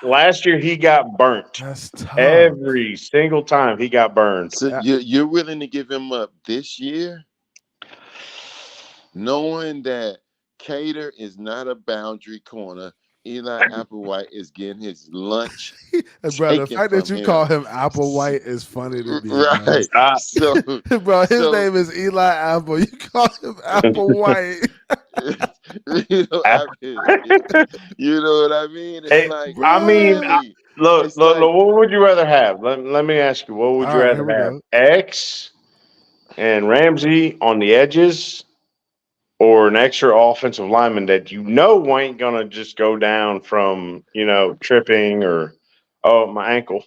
Last year he got burnt. That's tough. Every single time he got burned. So you're willing to give him up this year, knowing that Cater is not a boundary corner. Eli Applewhite is getting his lunch. Bro, the fact that you call him Applewhite is funny to me. Right. So, bro, his name is Eli Apple. You call him Applewhite. you know what I mean? It's like, really? Look, what would you rather have? Let me ask you, what would you rather have? X and Ramsey on the edges, or an extra offensive lineman that ain't gonna just go down from tripping or my ankle.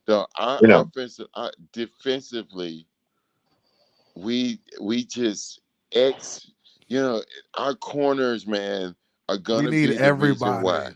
So our defensively, we just our corners, man, are gonna be the reason why.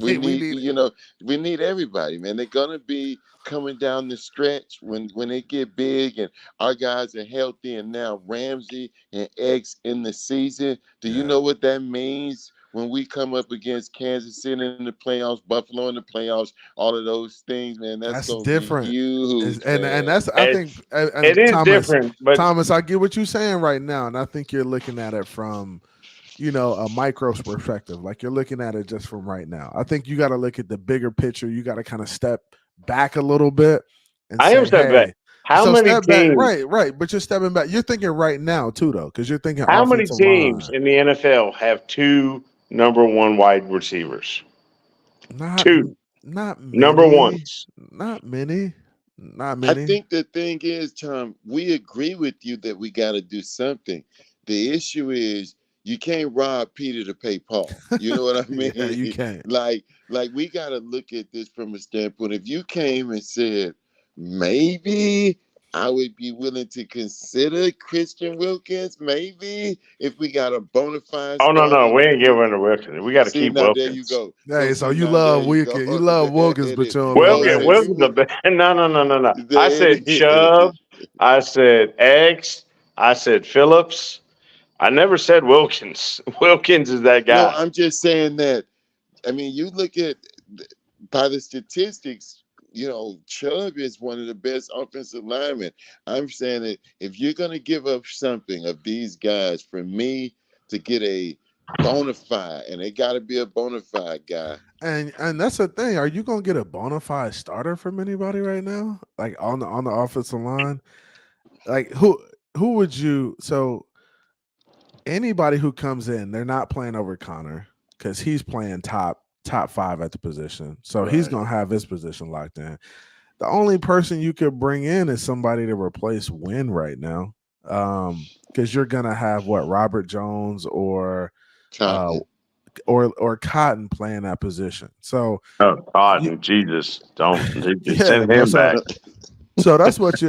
We need everybody, man. They're gonna be coming down the stretch when they get big and our guys are healthy. And now Ramsey and X in the season. Do you know what that means when we come up against Kansas City in the playoffs, Buffalo in the playoffs, all of those things, man? That's different. Huge, and that's it is different. But Thomas, I get what you're saying right now, and I think you're looking at it from a micro perspective. Like you're looking at it just from right now. I think you got to look at the bigger picture. You got to kind of step back a little bit. And I am stepping back. How many teams? Right. But you're stepping back. You're thinking right now too, though, because you're thinking. How many teams in the NFL have 2 number 1 wide receivers? Not many. Number ones. Not many. I think the thing is, Tom, we agree with you that we got to do something. The issue is, you can't rob Peter to pay Paul. You know what I mean? Yeah, you can't. Like we got to look at this from a standpoint. If you came and said, maybe I would be willing to consider Christian Wilkins, maybe if we got a bona fide. Oh, no, we ain't giving to Wilkins. We got to keep Wilkins. There you go. Hey, so you love Wilkins. You love Wilkins, but you Wilkins the best. No. I said Chubb. I said X. I said Phillips. I never said Wilkins. Wilkins is that guy. No, I'm just saying that. I mean, you look at by the statistics, Chubb is one of the best offensive linemen. I'm saying that if you're going to give up something of these guys, for me to get a bona fide, and it got to be a bona fide guy. And that's the thing. Are you going to get a bona fide starter from anybody right now? Like on the offensive line? Like who would you? So anybody who comes in, they're not playing over Connor because he's playing top 5 at the position. So he's going to have his position locked in. The only person you could bring in is somebody to replace Wynn right now. Because you're going to have Robert Jones or Cotton playing that position. So Cotton, Jesus, don't send him back. So that's what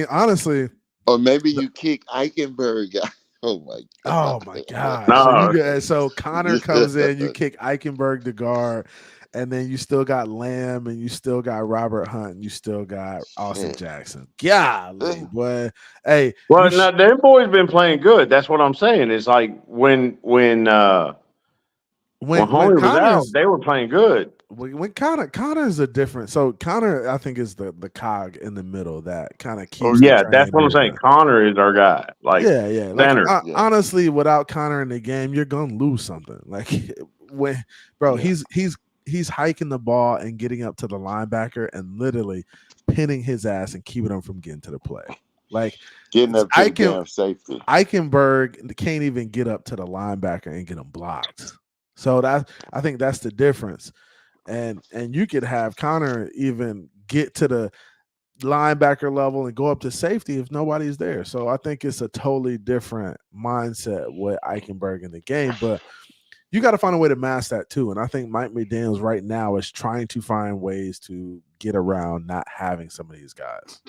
honestly. Or maybe you kick Eichenberg out. Oh my Oh my God. gosh! So you No, get so Connor comes in, you kick Eichenberg to guard, and then you still got Lamb, and you still got Robert Hunt, and you still got Austin Jackson. Golly, boy! Hey, well, now them boys been playing good. That's what I'm saying. It's like when when Homie was out, Connor's they were playing good. when Connor is a different. So Connor, I think, is the cog in the middle that kind of Oh keeps the Yeah, yeah. that's train what I'm saying. moving. Connor is our guy, like Yeah. Like center. Yeah. honestly, without Connor in the game, you're gonna lose something. Like when, bro, Yeah. he's hiking the ball and getting up to the linebacker and literally pinning his ass and keeping him from getting to the play. Like Getting up to the Eichen, damn safety. Eichenberg can't even get up to the linebacker and get him blocked. So I think that's the difference. And you could have Connor even get to the linebacker level and go up to safety if nobody's there. So I think it's a totally different mindset with Eichenberg in the game. But you got to find a way to mask that too. And I think Mike McDaniels right now is trying to find ways to get around not having some of these guys.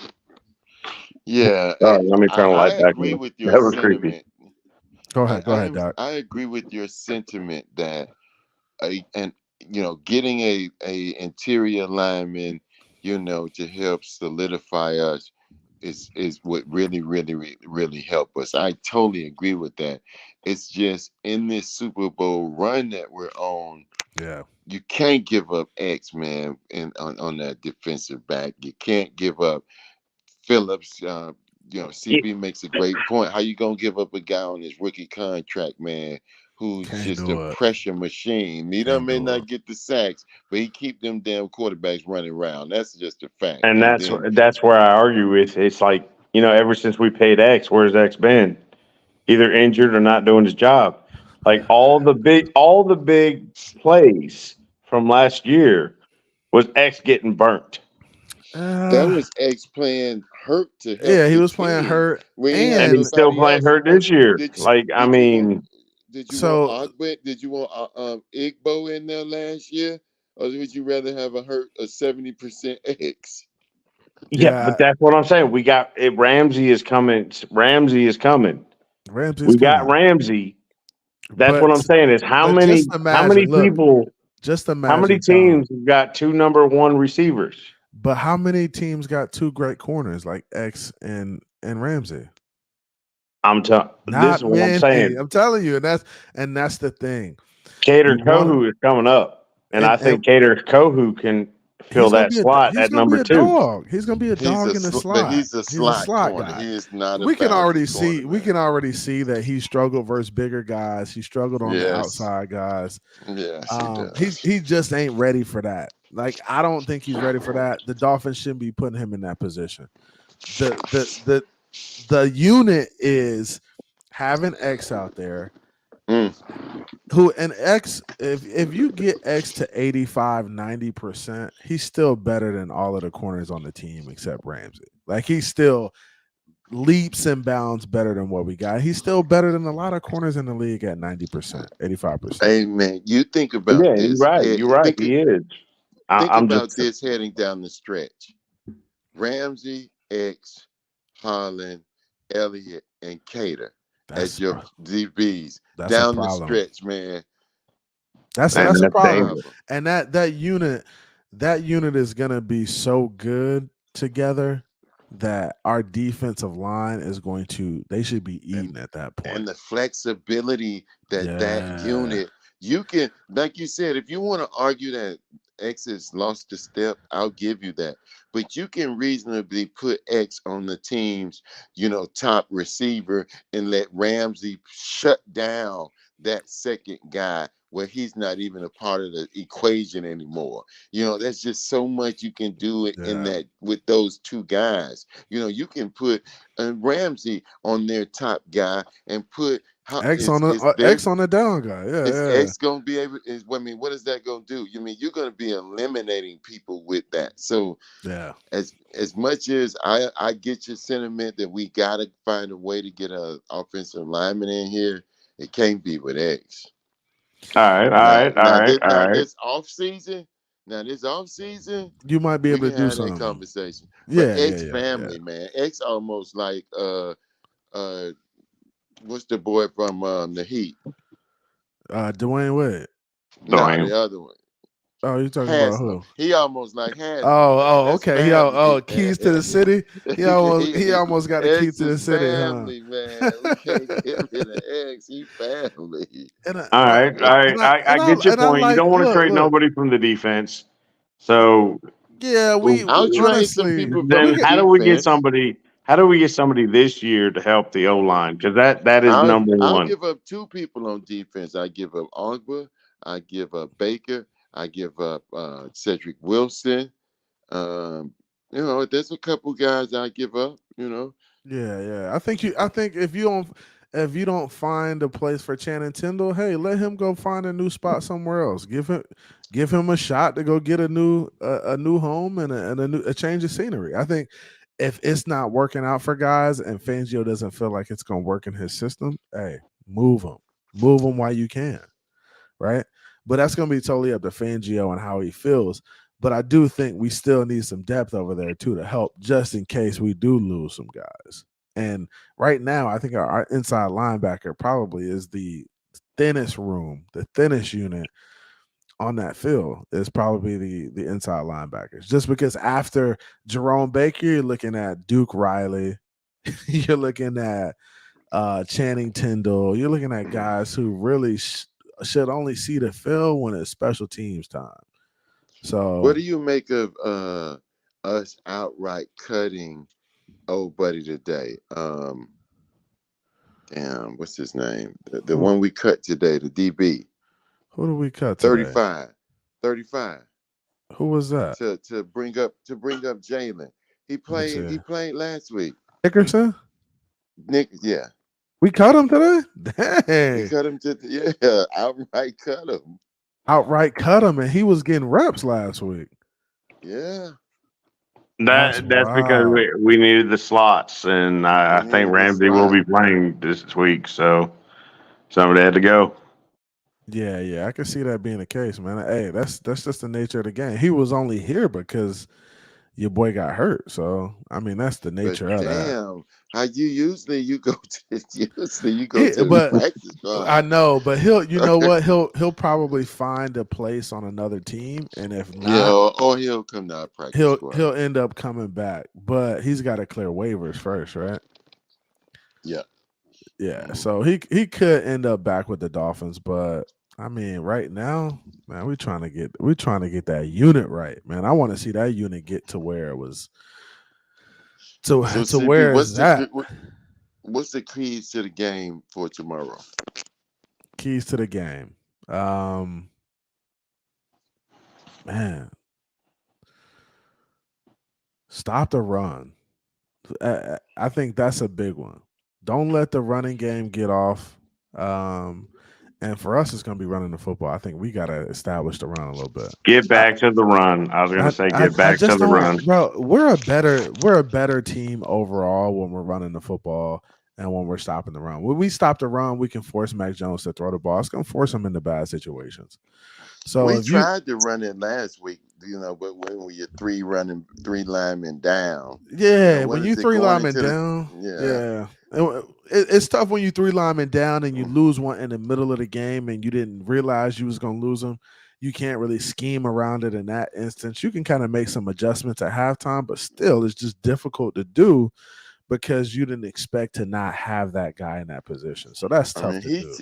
Yeah. Let me turn the I light back agree on. with your That was creepy. sentiment. Go ahead, Doc. I agree with your sentiment that getting a interior lineman, to help solidify us is what really help us. I totally agree with that. It's just in this Super Bowl run that we're on, Yeah. you can't give up X, man, on that defensive back. You can't give up Phillips. CB makes a great point. How you gonna give up a guy on his rookie contract, man, who's Can't just do a it. pressure machine? He Can't may do not it. get the sacks, but he keep them damn quarterbacks running around. That's just a fact. And And then that's where I argue with. It's like, ever since we paid X, where's X been? Either injured or not doing his job. Like all the big plays from last year was X getting burnt. that was X playing hurt to help Yeah, he the was playing team. hurt, We ain't had And he's and still nobody playing else. hurt this year. Did Like, I did you want mean, did you want so Ogbet? Did you want Igbo in there last year, or would you rather have a 70% X? yeah, yeah, but that's what I'm saying. We got it. Ramsey is coming. Ramsey is coming. Ramsey's We got coming. Ramsey. That's what But I'm saying is how just many imagine, look, people, just how many imagine, Tom. teams have got two number one receivers? But how many teams got two great corners like X and Ramsey? This is Not what I'm many. saying. I'm telling you, and that's the thing. Cater You want Kohu is coming up, and I and think Cater Kohu can fill that slot he's at gonna be number a two. dog. He's gonna be a dog in the But slot. he's a He's a slot slot corner. guy. He is not a We can boundary already corner, see. We man. can already see that he struggled versus bigger guys. He struggled on the Yes, outside guys. yes, he does. He just ain't ready for that. Like I don't think he's ready for that. The Dolphins shouldn't be putting him in that position. The unit is having X out there. Who and X, if you get X to 85-90%, he's still better than all of the corners on the team except Ramsey. Like he's still leaps and bounds better than what we got. He's still better than a lot of corners in the league at 90%, 85%. Hey man, you think about Yeah, you're this. right. You're right. Think He is. think I'm about just this heading down the stretch. Ramsey, X, Holland, Elliott, and Cater as That's your DBs that's a down the problem. stretch, man. That's Man, a that's problem. dangerous. And that unit is gonna be so good together that our defensive line is going to they should be eating at that point. And the flexibility that Yeah. unit, you can, like you said, if you want to argue that X has lost a step, I'll give you that. But you can reasonably put X on the team's, top receiver and let Ramsey shut down that second guy where he's not even a part of the equation anymore. There's just so much you can do it in Yeah. that with those two guys. You can put Ramsey on their top guy and put X on the down guy. is Yeah. X gonna be able? What is that gonna do? You're gonna be eliminating people with that. So Yeah. as much as I get your sentiment that we gotta find a way to get an offensive lineman in here, it can't be with X. all right. This off season, You might be we able can to do have that something. conversation. Yeah, But X yeah. family, man, X almost like What's the boy from the Heat? Dwayne Wade. Nah, Dwayne. the other one. Oh, you talking about Haslam. who? He almost like Haslam, man. Oh, That's okay. family, man. Keys to the city. He almost got the key X to the is city, huh? family, man. We can't get rid of X. He family. And All right, all right. I get your and I point. You like don't want to trade look. nobody from the defense. So Yeah, we I'll trade some honestly people from we then, the get how do we get defense. somebody? How do we get somebody this year to help the O line? Because that is number I'll one. give up two people on defense. I give up Ogba. I give up Baker. I give up Cedric Wilson. Um, there's a couple guys I give up. yeah. I think if you don't find a place for Channing Tindall, hey, let him go find a new spot somewhere else. Give him a shot to go get a new home and a change of scenery. I think if it's not working out for guys and Fangio doesn't feel like it's going to work in his system, hey, move him while you can, right? But that's going to be totally up to Fangio and how he feels. But I do think we still need some depth over there too to help, just in case we do lose some guys. And right now, I think our inside linebacker probably is the thinnest unit on that field is probably the inside linebackers. Just because after Jerome Baker, you're looking at Duke Riley, you're looking at Channing Tindall, you're looking at guys who really should only see the field when it's special teams time. So What do you make of us outright cutting old buddy today? Damn, what's his name? The one we cut today, the DB. who do we cut today? 35. Who was that? To bring up Jalen. He played last week. Dickerson? Nick, yeah. We cut him today? We Dang. cut him outright cut him. Outright cut him, and he was getting reps last week. Yeah. That's because wild. we needed the slots, and I think Ramsey will be playing this week, so somebody had to go. Yeah, I can see that being the case, man. Hey, that's just the nature of the game. He was only here because your boy got hurt. So I mean, that's the nature of that. Damn, how you go to the practice squad. I know, but he'll probably find a place on another team, and if not, or he'll come to our practice squad. He'll end up coming back, but he's got to clear waivers first, right? Yeah. So he could end up back with the Dolphins, but I mean, right now, man, we're trying to get that unit right, man. I want to see that unit get to where it was to CB, where it's at. What's the keys to the game for tomorrow? Keys to the game. Man, stop the run. I think that's a big one. Don't let the running game get off. And for us, it's going to be running the football. I think we got to establish the run a little bit. Get back to the run. I was going to say get back to the run. Bro, we're a better team overall when we're running the football and when we're stopping the run. When we stop the run, we can force Mac Jones to throw the ball. It's going to force him into bad situations. So we tried to run it last week, but when we had three linemen down. Yeah, when you three linemen down, yeah. It's tough when you three linemen down and you lose one in the middle of the game and you didn't realize you was going to lose them. You can't really scheme around it in that instance. You can kind of make some adjustments at halftime, but still it's just difficult to do because you didn't expect to not have that guy in that position. So that's tough to do.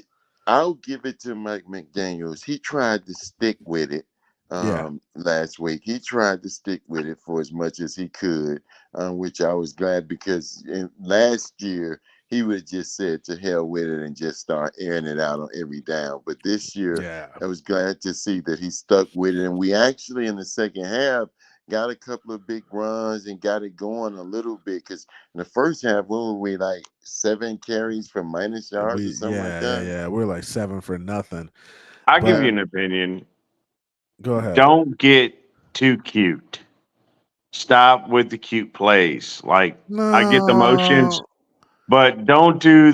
I'll give it to Mike McDaniels. He tried to stick with it last week. He tried to stick with it for as much as he could, which I was glad because last year he would have just said to hell with it and just start airing it out on every down. But this year, I was glad to see that he stuck with it. And we actually, in the second half, got a couple of big runs and got it going a little bit. Because in the first half, what were we, like 7 carries for minus yards or something like that? Yeah, we're like 7 for nothing. I'll give you an opinion. Go ahead. Don't get too cute. Stop with the cute plays. Like, I get the motions, but don't do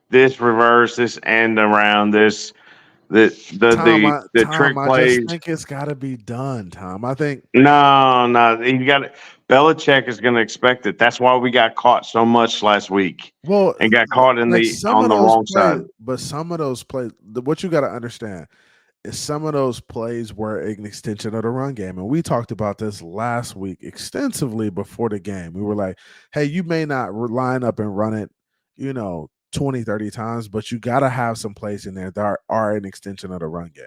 this reverse, this end around, this The trick Tom, I just plays. think it's got to be done, Tom. I think No, you got it. Belichick is going to expect it. That's why we got caught so much last week well, and got caught in like the some on of the those wrong plays, side. but some of those plays, what you got to understand is some of those plays were an extension of the run game. And we talked about this last week extensively before the game. We were like, hey, you may not line up and run it, 20, 30 times, but you got to have some plays in there that are an extension of the run game.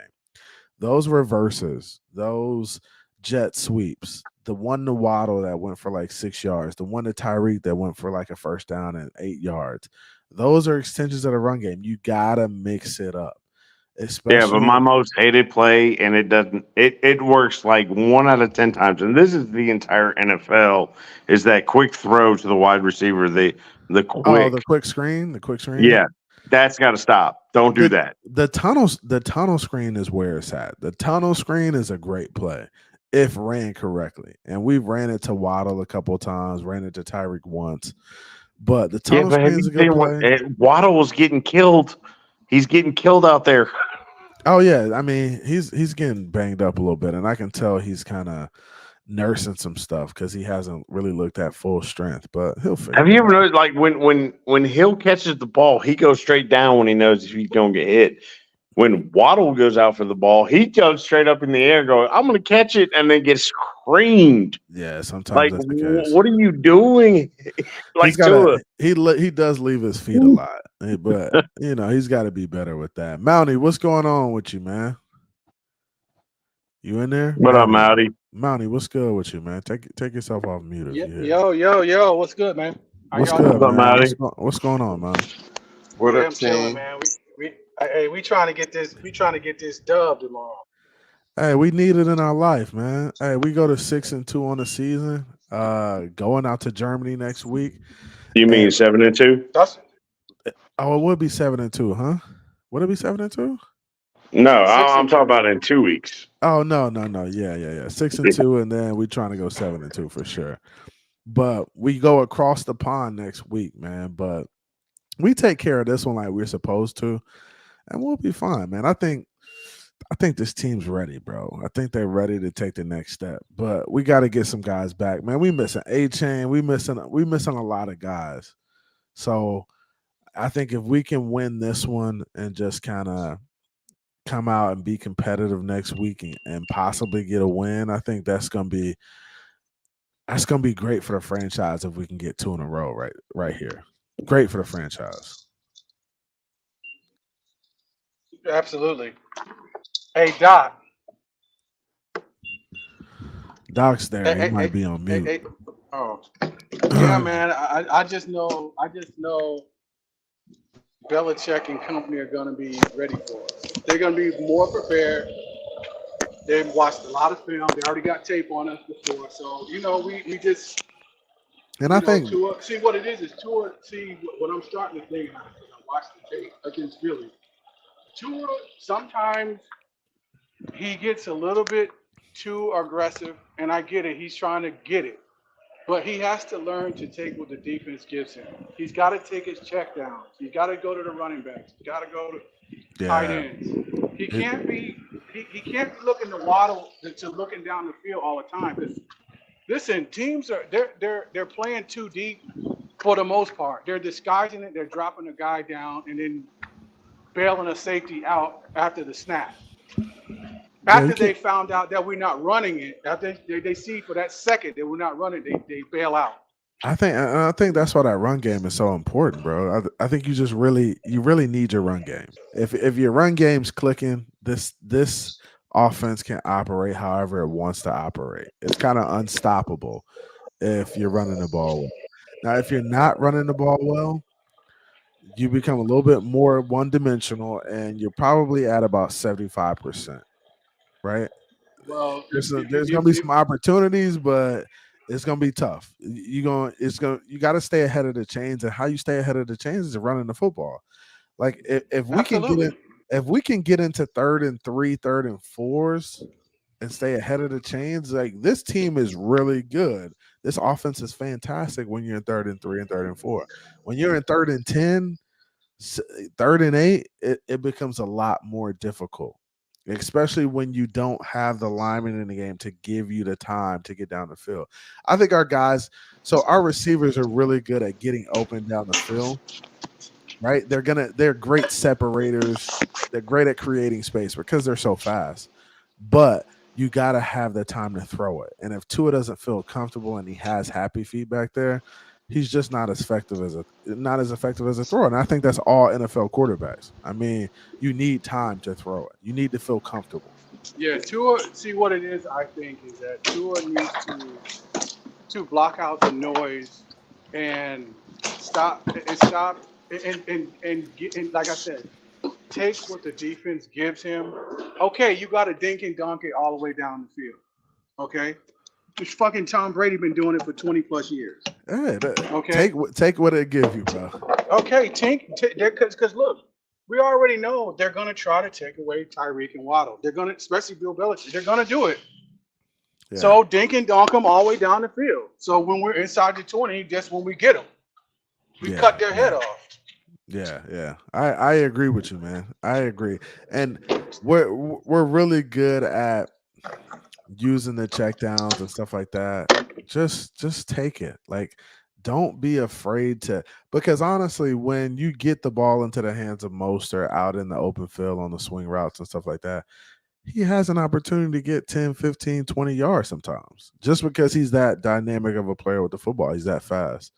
Those reverses, those jet sweeps, the one to Waddle that went for like 6 yards, the one to Tyreek that went for like a first down and 8 yards. Those are extensions of the run game. You got to mix it up. Yeah, but Especially my most hated play, and it doesn't. It works like 1 out of 10 times, and this is the entire NFL. Is that quick throw to the wide receiver? The oh, quick. the quick screen. Yeah, that's got to stop. Don't do that. The tunnel screen is where it's at. The tunnel screen is a great play if ran correctly. And we've ran it to Waddle a couple of times, ran it to Tyreek once. But the Yeah, tunnel but have screen is you a good seen what play. Waddle was getting killed? He's getting killed out there. Oh yeah, I mean he's getting banged up a little bit, and I can tell he's kind of nursing some stuff because he hasn't really looked at full strength. But he'll figure Have it you ever out. noticed, like when Hill catches the ball, he goes straight down when he knows he's gonna get hit. When Waddle goes out for the ball, he goes straight up in the air, going, "I'm gonna catch it," and then gets screamed. Yeah, sometimes Like, that's the case. what are you doing? He's Like got to a he does leave his feet a lot, but he's got to be better with that. Mountie, what's going on with you, man? You in there, what up, Mouty? Mountie, what's good with you, man? Take yourself off mute if you here. Yo, what's good, man? How What's y'all good, doing? What's up, man? Mouty? What's going on, man? What Yeah, up, I'm chilling, team? man. We trying to get this. We trying to get this dub tomorrow. Hey, we need it in our life, man. Hey, we go to 6-2 on the season. Going out to Germany next week. You mean And 7-2? That's it would be 7-2, huh? Would it be 7-2? No, six I'm and talking two. about in 2 weeks. Oh no. Yeah. 6-2, and then we trying to go 7-2 for sure. But we go across the pond next week, man. But we take care of this one like we're supposed to, and we'll be fine, man. I think this team's ready, bro. I think they're ready to take the next step. But we got to get some guys back, man. We missing A-Chain. We missing a lot of guys. So I think if we can win this one and just kind of come out and be competitive next week and possibly get a win, I think that's gonna be great for the franchise if we can get 2 in a row right here. Great for the franchise. Absolutely. Hey Doc. Doc's there. He Hey, might be on mute. oh, yeah, man. I just know Belichick and company are gonna be ready for us. They're gonna be more prepared. They've watched a lot of film. They already got tape on us before, so we just And I think Tua. See what it is Tua. See what I'm starting to think now because I watched the tape against Philly. Tua sometimes he gets a little bit too aggressive, and I get it. He's trying to get it, but he has to learn to take what the defense gives him. He's got to take his check downs. He's got to go to the running backs. He's got to go to tight ends. He can't be looking to Waddle to looking down the field all the time. Because listen, teams are they're playing too deep for the most part. They're disguising it. They're dropping a guy down and then bailing a safety out after the snap. After they found out that we're not running it, after they see for that second that we're not running, they bail out. I think that's why that run game is so important, bro. I think you really need your run game. If your run game's clicking, this offense can operate however it wants to operate. It's kind of unstoppable if you're running the ball well. Now, if you're not running the ball well, you become a little bit more one-dimensional, and you're probably at about 75%, right? Well, There's gonna be some opportunities, but it's gonna be tough. You got to stay ahead of the chains, and how you stay ahead of the chains is running the football. Like if we can get into 3rd and 3, 3rd and 4s, and stay ahead of the chains, like this team is really good. This offense is fantastic when you're in 3rd and 3 and 3rd and 4. When you're in 3rd and 10, 3rd and 8, it becomes a lot more difficult, especially when you don't have the lineman in the game to give you the time to get down the field. I think our receivers are really good at getting open down the field, right? They're great separators. They're great at creating space because they're so fast. But you got to have the time to throw it. And if Tua doesn't feel comfortable and he has happy feet back there, he's just not as effective as a thrower. And I think that's all NFL quarterbacks. I mean, you need time to throw it. You need to feel comfortable. Yeah, Tua. See what it is. I think is that Tua needs to block out the noise and stop and like I said, take what the defense gives him. Okay, you got to dink and dunk it all the way down the field. Okay, just fucking Tom Brady been doing it for 20 plus years. Hey, Okay, take what it gives you, bro. okay, because look, we already know they're gonna try to take away Tyreek and Waddle. They're gonna, especially Bill Belichick, they're gonna do it. Yeah. So dink and dunk them all the way down the field. So when we're inside the 20, just when we get them, we cut their head off. Yeah. I agree with you, man. I agree. And we're really good at using the checkdowns and stuff like that. Just take it. Like, don't be afraid to, because honestly, when you get the ball into the hands of Mostert out in the open field on the swing routes and stuff like that, he has an opportunity to get 10, 15, 20 yards sometimes, just because he's that dynamic of a player with the football. He's that fast.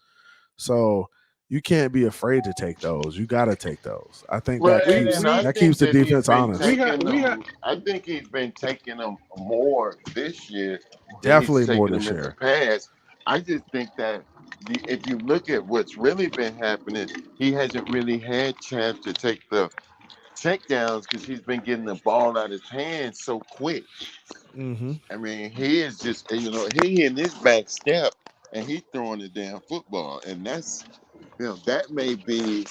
So you can't be afraid to take those. You got to take those. I think that keeps the defense honest. I think he's been taking them more this year. Definitely more this year. Past. I just think that if you look at what's really been happening, he hasn't really had chance to take the checkdowns because he's been getting the ball out of his hands so quick. Mm-hmm. I mean, he is just, he in his back step and he's throwing the damn football. And that's, that may be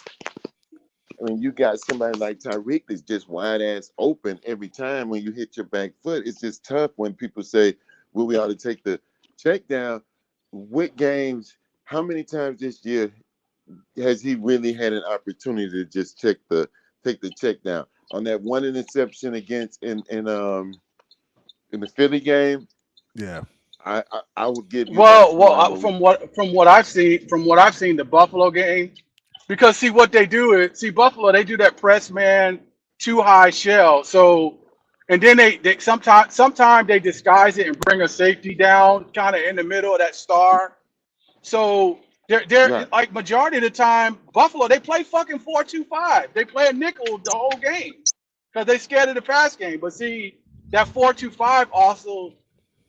when you got somebody like Tyreek that's just wide ass open every time when you hit your back foot. It's just tough when people say, well, we ought to take the check down. What games, how many times this year has he really had an opportunity to just take the check down? On that one interception against in the Philly game, yeah, I would give you from what I've seen the Buffalo game, because see what they do is Buffalo, they do that press man too high shell. So and then they sometimes they disguise it and bring a safety down kind of in the middle of that star. So they're like majority of the time Buffalo, they play fucking 4-2-5. They play a nickel the whole game because they scared of the pass game. But see, that 4-2-5 also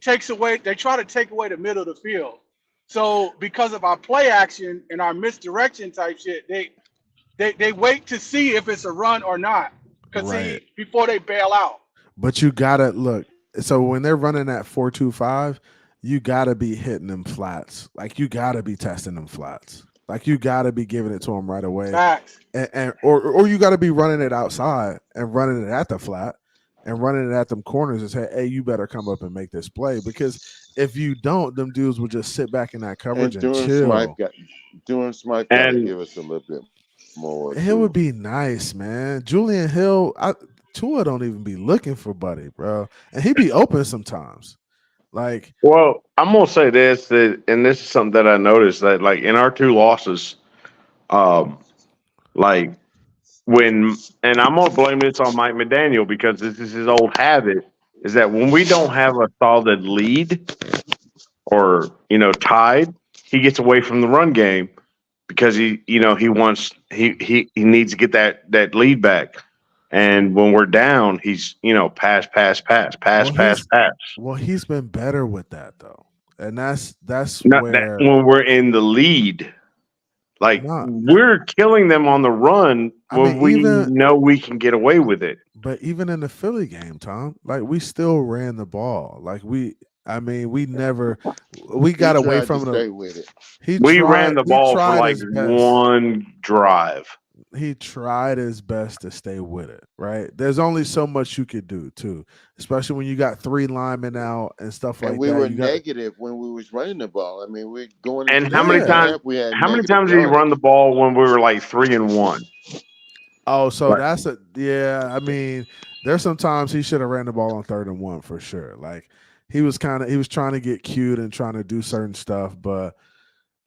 takes away. They try to take away the middle of the field. So because of our play action and our misdirection type shit, they wait to see if it's a run or not. Because before they bail out. But you gotta look. So when they're running that 4-2-5, you gotta be hitting them flats. Like you gotta be testing them flats. Like you gotta be giving it to them right away. Facts. Or you gotta be running it outside and running it at the flat and running it at them corners and say, hey, you better come up and make this play. Because if you don't, them dudes will just sit back in that coverage and chill. Doing Smythe gotta give us a little bit more. It would be nice, man. Julian Hill, Tua don't even be looking for Buddy, bro. And he be open sometimes. Like, well, I'm gonna say this, and this is something that I noticed that, like, in our two losses, like and I'm gonna blame this on Mike McDaniel because this is his old habit, is that when we don't have a solid lead or tied, he gets away from the run game because he needs to get that lead back. And when we're down, he's pass. Well, he's been better with that though, and that's where when we're in the lead, like we're killing them on the run when we know we can get away with it. But even in the Philly game, Tom, like we still ran the ball. Like we got away from it. We ran the ball for like one drive. He tried his best to stay with it, right? There's only so much you could do, too, especially when you got 3 linemen out and stuff like that. We were negative when we was running the ball. I mean, we're going. And how many times did he run the ball when we were like 3-1? Oh, so Like, that's a yeah. I mean, there's sometimes he should have ran the ball on 3rd and 1 for sure. Like he was trying to get cute and trying to do certain stuff, but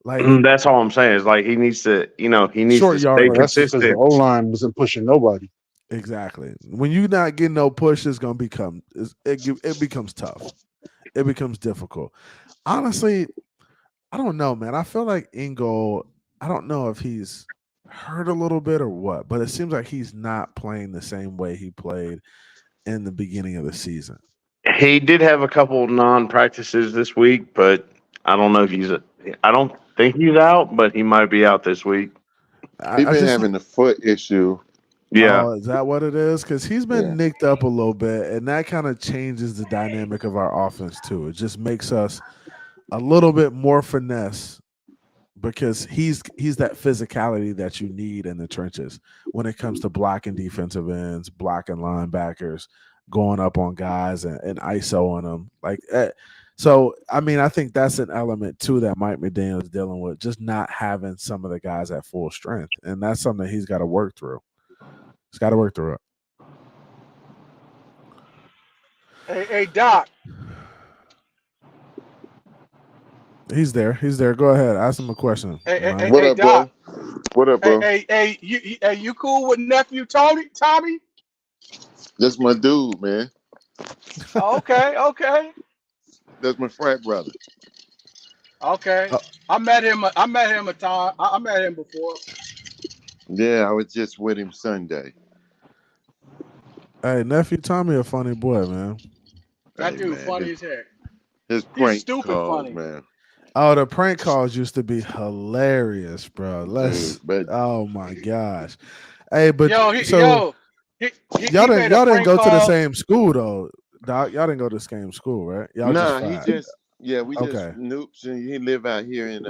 like that's all I'm saying. Is like he needs to, he needs to short stay Well, yardage. that's because the consistent. O line wasn't pushing nobody. Exactly. When you not getting no push, it's gonna it becomes tough. It becomes difficult. Honestly, I don't know, man. I feel like Ingold. I don't know if he's hurt a little bit or what, but it seems like he's not playing the same way he played in the beginning of the season. He did have a couple non-practices this week, but I don't know if I don't think he's out, but he might be out this week. He I been just having a foot issue. Yeah, is that what it is? Because he's been Yeah. nicked up a little bit, and that kind of changes the dynamic of our offense too. It just makes us a little bit more finesse because he's that physicality that you need in the trenches when it comes to blocking defensive ends, blocking linebackers, going up on guys and ISO on them. So I mean, I think that's an element too that Mike McDaniel is dealing with, just not having some of the guys at full strength, and that's something he's got to work through. He's got to work through it. Hey, Doc. He's there. He's there. Go ahead. Ask him a question. Hey, What up, Doc. bro? What up, bro? You cool with nephew Tommy? That's my dude, man. Okay. That's my frat brother. Okay. Oh. I met him a time. I met him before. Yeah, I was just with him Sunday. Hey, nephew Tommy, a funny boy, man. That Hey, dude man, funny as heck. His prank stupid calls, funny. man. Oh, the prank calls used to be hilarious, bro. Dude, but Oh my gosh. Hey, but He y'all made a didn't prank go to the call. same school though, Doc. Y'all didn't go to the same school, right? Y'all nah, just he five. just we just Okay. noobs, and he live out here in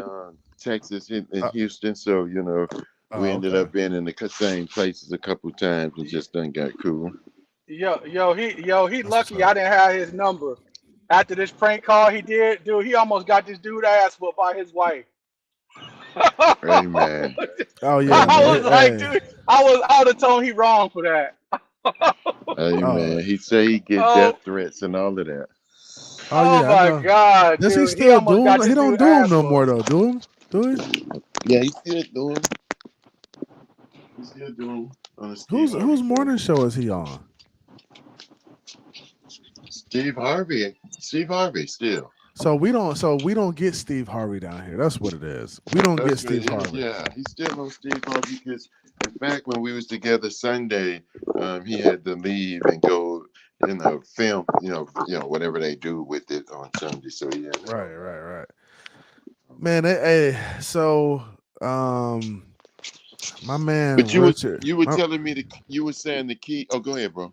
Texas, in Uh, Houston. So we ended okay. up being in the same places a couple times and just done got cool. He That's what's lucky up. I didn't have his number. After this prank call he did, dude, he almost got this dude ass whooped by his wife. Hey, man. Oh yeah, I was man. like, Hey. dude, I would have told him he wrong for that. Hey, Oh, man. He say he get Oh, death threats and all of that. oh oh yeah, I my know. God, Does he dude, he still almost do got them? He this don't dude do them ass no more whooped. though. Do he? Yeah, he's still doing. He's still doing on the Steve Harvey Whose show. morning show is he on? Steve Harvey still. So we don't get Steve Harvey down here. That's what it is. We don't get That's what Steve it is. Harvey. Yeah, he's still on Steve Harvey because, in fact, when we was together Sunday, he had to leave and go, film, whatever they do with it on Sunday. So yeah. Right. Man, so my man But Richard. you were telling me you were saying the key. Oh, go ahead, bro.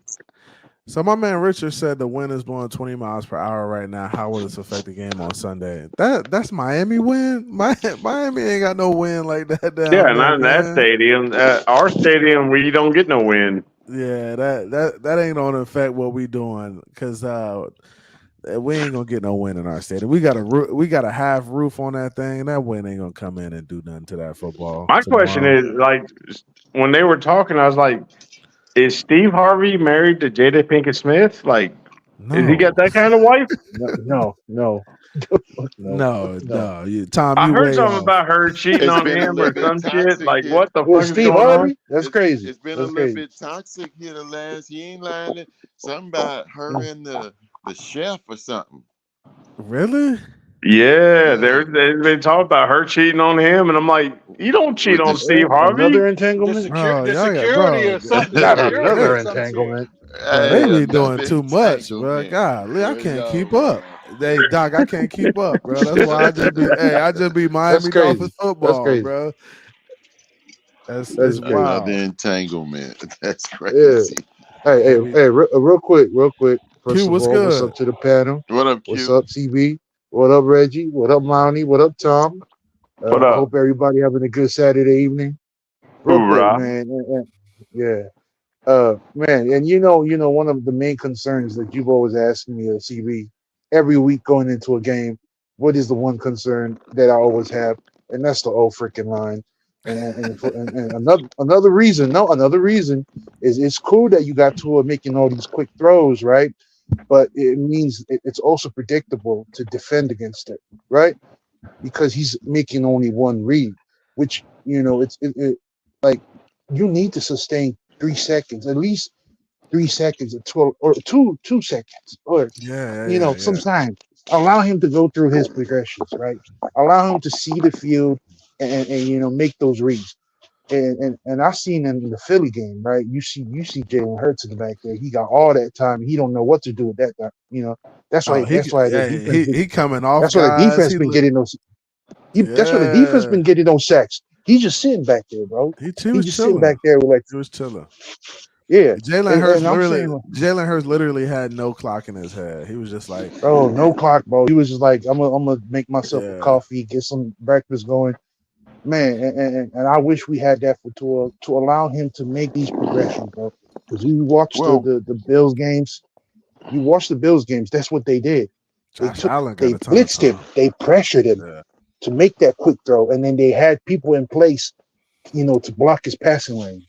So my man Richard said the wind is blowing 20 miles per hour right now. How will this affect the game on Sunday? That's Miami wind. Miami ain't got no wind like that yeah, down there, not in that man. stadium. Our stadium, we don't get no wind. Yeah, that ain't gonna affect what we doing because we ain't gonna get no wind in our stadium. We got a half roof on that thing. That wind ain't gonna come in and do nothing to that football My question tomorrow. is, like, when they were talking, I was like, is Steve Harvey married to Jada Pinkett Smith? Like, is he got No, that kind of wife? No. no. Tom, I you heard way something off. about her cheating It's on been a him little or bit some shit. toxic Like, here. what the Well, fuck is Steve going on? Harvey? That's crazy. It's been a That's little crazy. bit toxic here the last. He ain't lying. Something about her and the chef or something. Really? Yeah, Yeah, they've been talking about her cheating on him, and I'm like, you don't cheat with on the Steve Harvey. Another entanglement? Bro, The y'all got security bro. or something. The Not security or another some shit. entanglement. Bro, they hey, be doing another too much, bro. entanglement. Golly, I Well, can't yo, keep up. man. Hey, Doc, I can't keep up, bro. That's why I just be That's Miami Dolphins crazy. That's football, crazy. bro. That's That's it's crazy. Another wild. entanglement. That's Yeah. crazy. Hey, We real quick. Q, First of what's all, what's good? up to the panel? What up, What's Q? up, CB? What up, Reggie? What up, Monty? What up, Tom? What I up? hope everybody having a good Saturday evening. Real quick, Hoorah. man. Yeah. Man, and one of the main concerns that you've always asked me, CB, every week going into a game, what is the one concern that I always have? And that's the old freaking line. And another reason is it's cool that you got Tua making all these quick throws, right? But it means it's also predictable to defend against it, right? Because he's making only one read, which like you need to sustain 3 seconds, at least 3 seconds or 2 seconds, or Yeah. sometimes allow him to go through his progressions, right? Allow him to see the field and make those reads. And I've seen in the Philly game, right? You see Jalen Hurts in the back there. He got all that time. He don't know what to do with that time. That's Oh, why the defense. he coming off That's why the guys. defense been getting those. That's why the defense been getting those sacks. He's just sitting back there, bro. He He's was just chilling. sitting back there with like, He was chilling. yeah. Jalen I'm Hurts literally had no clock in his head. He was just like, bro, no clock, bro. He was just like, I'm gonna make myself a coffee, get some breakfast going, man. And I wish we had that for Tua to allow him to make these progressions, bro. Because you watch the Bills games, that's what they did. Josh Allen They got a ton of blitzed him, time. they pressured him Yeah. to make that quick throw, and then they had people in place, to block his passing lane.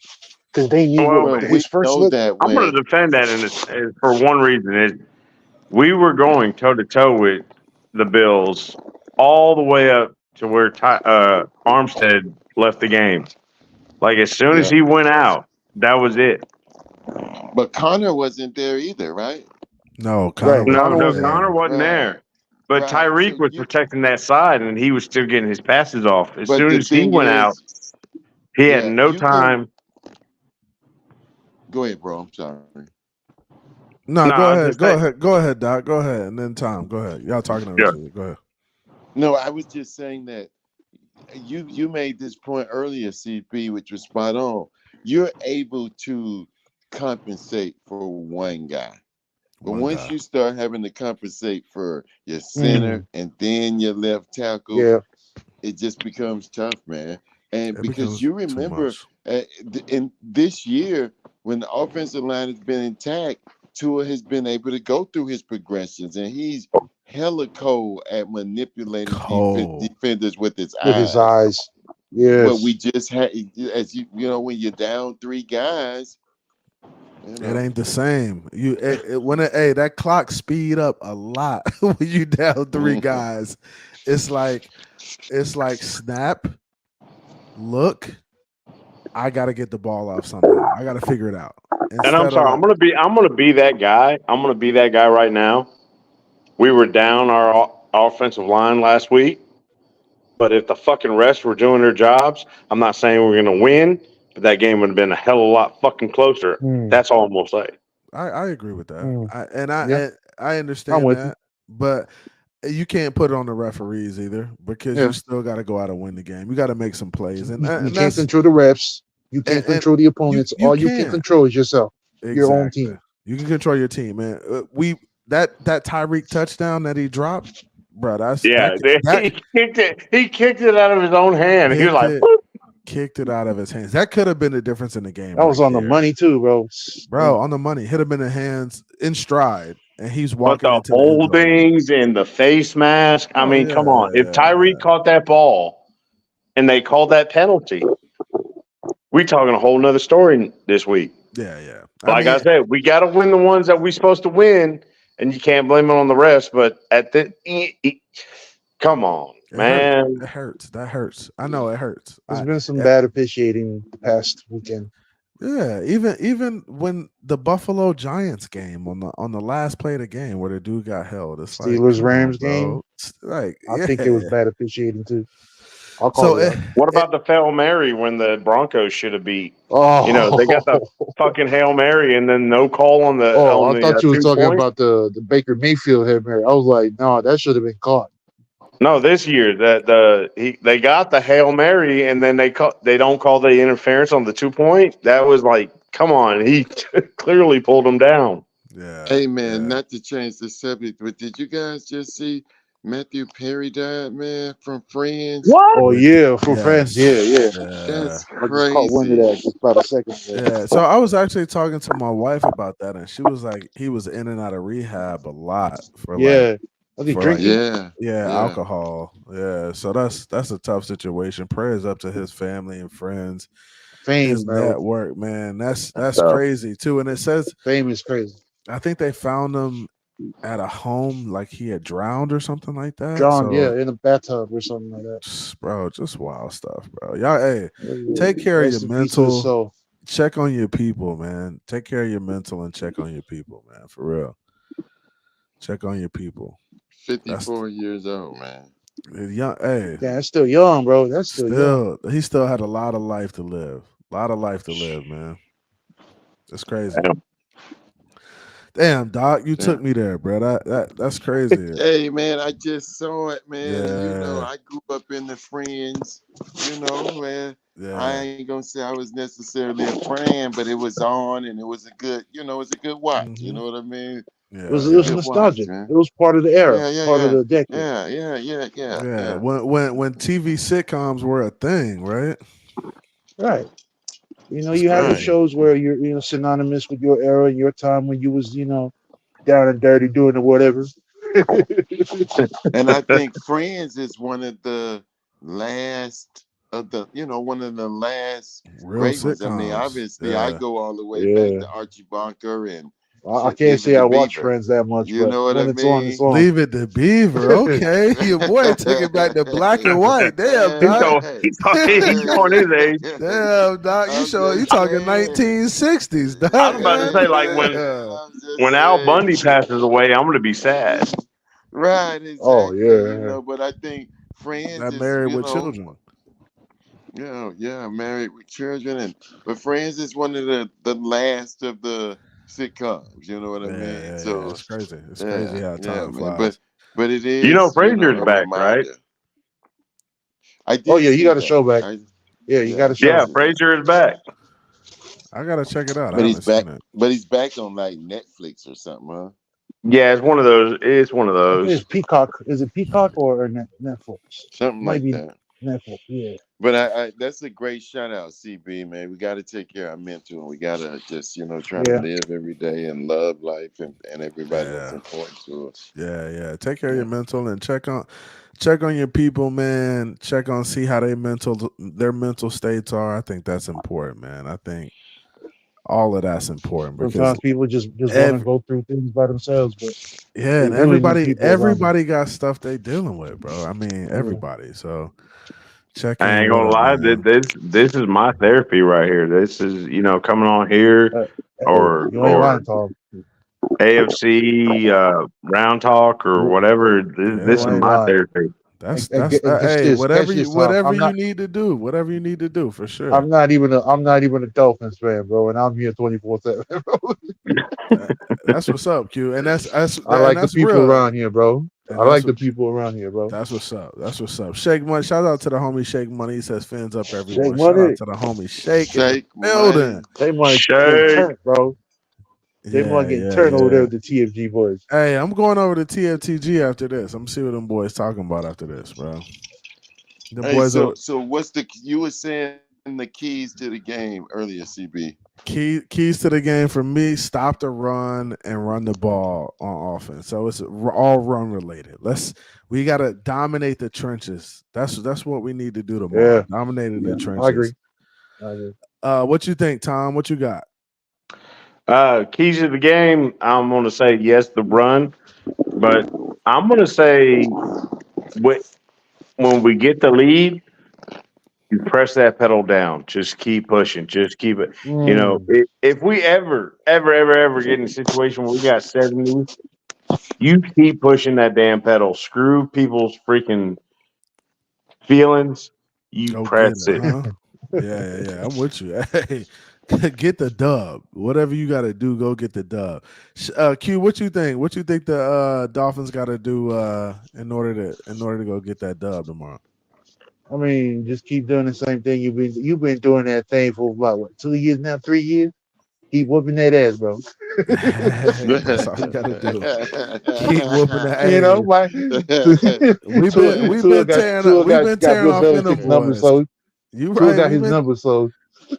Because they knew Well, his first know look. that I'm going to defend that, and for one reason is we were going toe to toe with the Bills all the way up to where Armstead left the game. Like as soon as he went out, that was it. But Connor wasn't there either, right? No, Connor wasn't there. But Tyreek was protecting that side, and he was still getting his passes off. As soon as he went out, he had no time. Go ahead, bro. I'm sorry. No, go ahead, Doc. Go ahead, and then Tom. Go ahead. Y'all talking over each other. Go ahead. No, I was just saying that you made this point earlier, CP, which was spot on. You're able to compensate for one guy. But once you start having to compensate for your center and then your left tackle, it just becomes tough, man. And because you remember in this year, when the offensive line has been intact, Tua has been able to go through his progressions, and he's hella cold at manipulating defenders with his eyes. Yes. But we just had, as when you're down 3 guys, it ain't the same. That clock speed up a lot when you down 3 guys. It's like snap, look. I gotta get the ball off somehow. I gotta figure it out. And I'm sorry, I'm gonna be that guy. I'm gonna be that guy right now. We were down our offensive line last week, but if the fucking refs were doing their jobs, I'm not saying we're gonna win, but that game would have been a hell of a lot fucking closer. That's all I'm gonna say. I agree with that. I understand that, but you can't put it on the referees either, because you still got to go out and win the game. You got to make some plays, and you can't control the refs. You can't control the opponents. All you can control is yourself, your own team. You can control your team, man. That Tyreek touchdown that he dropped, bro. He kicked it out of his own hand. He was like, kicked it out of his hands. That could have been the difference in the game. That was on the money too, bro. Bro, on the money. Hit him in the hands in stride, and he's walking into the holdings and the face mask. I mean, come on. If Tyreek caught that ball and they called that penalty, we talking a whole nother story this week. Yeah. I said, we got to win the ones that we're supposed to win, and you can't blame it on the rest. But come on, man. It hurts. That hurts. I know it hurts. There's been some bad officiating the past weekend. Yeah, even when the Buffalo Giants game on the last play of the game where the dude got held, it's Steelers Rams game. I think it was bad officiating too. What about the Hail Mary when the Broncos should have beat? Oh, they got the fucking Hail Mary and then no call on the. I thought you were talking about the Baker Mayfield Hail Mary. I was like, no, that should have been caught. No, this year they got the Hail Mary and then they don't call the interference on the 2-point. That was like, come on, he clearly pulled him down. Yeah. Hey man, not to change the subject, but did you guys just see Matthew Perry died, man, from Friends? What? Oh yeah, from Friends. Yeah. That's crazy. I just caught wind of that just about a second ago. Yeah. So I was actually talking to my wife about that, and she was like, he was in and out of rehab a lot for Are they for like drinking? Yeah. alcohol. Yeah, so that's a tough situation. Prayers up to his family and friends, his Fame, bro. network, man. That's tough. crazy too. And it says Fame is crazy. I think they found him at a home like he had drowned or something like that. Drowned, yeah, So, in a bathtub or something like that. bro, just wild stuff, bro. Y'all, hey, Yeah, take care of your rest in peace to his mental. soul. Check on your people, man. Take care of your mental and check on your people, man. For real. Check on your people. 54 years old, man. Young, hey, Yeah, that's still young, bro. That's still young. he still had a lot of life to live. A lot of life to live, man. That's crazy. Damn, Doc, you took me there, bro. That's crazy. Hey, man, I just saw it, man. And, you know, Yeah. I grew up in the Friends, you know, man. I Yeah. ain't gonna say I was necessarily a fan, but it was on and it was a good, you know, it was a good watch. You know what I mean? Yeah. It was It's a good nostalgic. watch, man. It was part of the era, Yeah. part of the decade. Yeah. When TV sitcoms were a thing, right? Right. You know, It's you have your crazy. shows where you're, you know, synonymous with your era, your time when you was, you know, down and dirty doing the whatever. And I think Friends is one of the last of the, you know, one of the last Real great ones. I mean, sitcoms. obviously, I Yeah. go all the way back Yeah. to Archie Bunker and I can't Leave say It I to watch Beaver. Friends that much, You but know what when I it's on, mean? it's on. Leave it to Beaver. Okay. Your boy took it back to black and white. Damn, Doc. He's showing his age. Damn, Doc. You talking 1960s, Doc. I was about to say, like, Yeah. when Al Bundy passes away, I'm gonna be sad. Right, exactly. Oh, yeah. You know, but I think Friends That is, married you with know, children. married with children, but Friends is one of the last of the sitcoms. You know what I mean? Yeah. So It's crazy. It's crazy how time man. flies. But it You know, is, Frasier's a back, right? reminder. I did. Oh, yeah, you see got a that. show back. You got a show. Yeah, Frasier is back. I gotta check it out. I But he's haven't back. seen it. But he's back on like Netflix or something, huh? Yeah, it's one of those. It's one of I think it's those. Peacock. Is it Peacock or Netflix? Something Might like be that. Netflix. Yeah. But I that's a great shout out, CB, man. We got to take care of our mental, and we got to just, try to live every day and love life and everybody that's important to us. Yeah. Take care of your mental and check on your people, man. Check on see how their mental states are. I think that's important, man. I think all of that's important because Sometimes people just want to go through things by themselves, but and they really need people around them. everybody got stuff they dealing with, bro. I mean, everybody. So check in. I ain't gonna with lie. them, This is my therapy right here. This is coming on here or You ain't lying, Tom. AFC Round Talk or whatever. This is You ain't my lying. therapy. That's And hey, whatever catch this, Tom. you need to do, whatever you need to do for sure. I'm not even a Dolphins fan, bro, and I'm here 24/7. That's what's up, Q. And that's I like the that's people real. around here, bro. And I like the people around here, bro. That's what's up. That's what's up. Shake Money. Shout out to the homie Shake Money. He says fans up everyone. Shake Shout Money. out to the homie Shake in Shake the building. They money Shake. getting turned, bro. They Yeah, want to get turned over there with the TFG boys. Hey, I'm going over to TFTG after this. I'm see what them boys talking about after this, bro. The Hey, boys so what's you were saying the keys to the game earlier, CB? keys to the game for me: stop the run and run the ball on offense. So it's all run related. We gotta dominate the trenches. That's what we need to do tomorrow. Yeah. Dominating the trenches. I agree. What you think, Tom? What you got? Keys to the game. I'm gonna say yes, the run, but I'm gonna say when we get the lead, you press that pedal down. Just keep pushing. Just keep it. If we ever get in a situation where we got 70, you keep pushing that damn pedal. Screw people's freaking feelings. You Go press get it. Huh? Yeah. I'm with you. Hey, get the dub. Whatever you got to do, go get the dub. Q, what you think? What you think the Dolphins got to do in order to go get that dub tomorrow? I mean, just keep doing the same thing you've been doing that thing for what 2 years now, 3 years. Keep whooping that ass, bro. That's all you gotta do. Keep whooping the ass. You know, why? We've been tearing off in the boys. You right? Tua got his number, so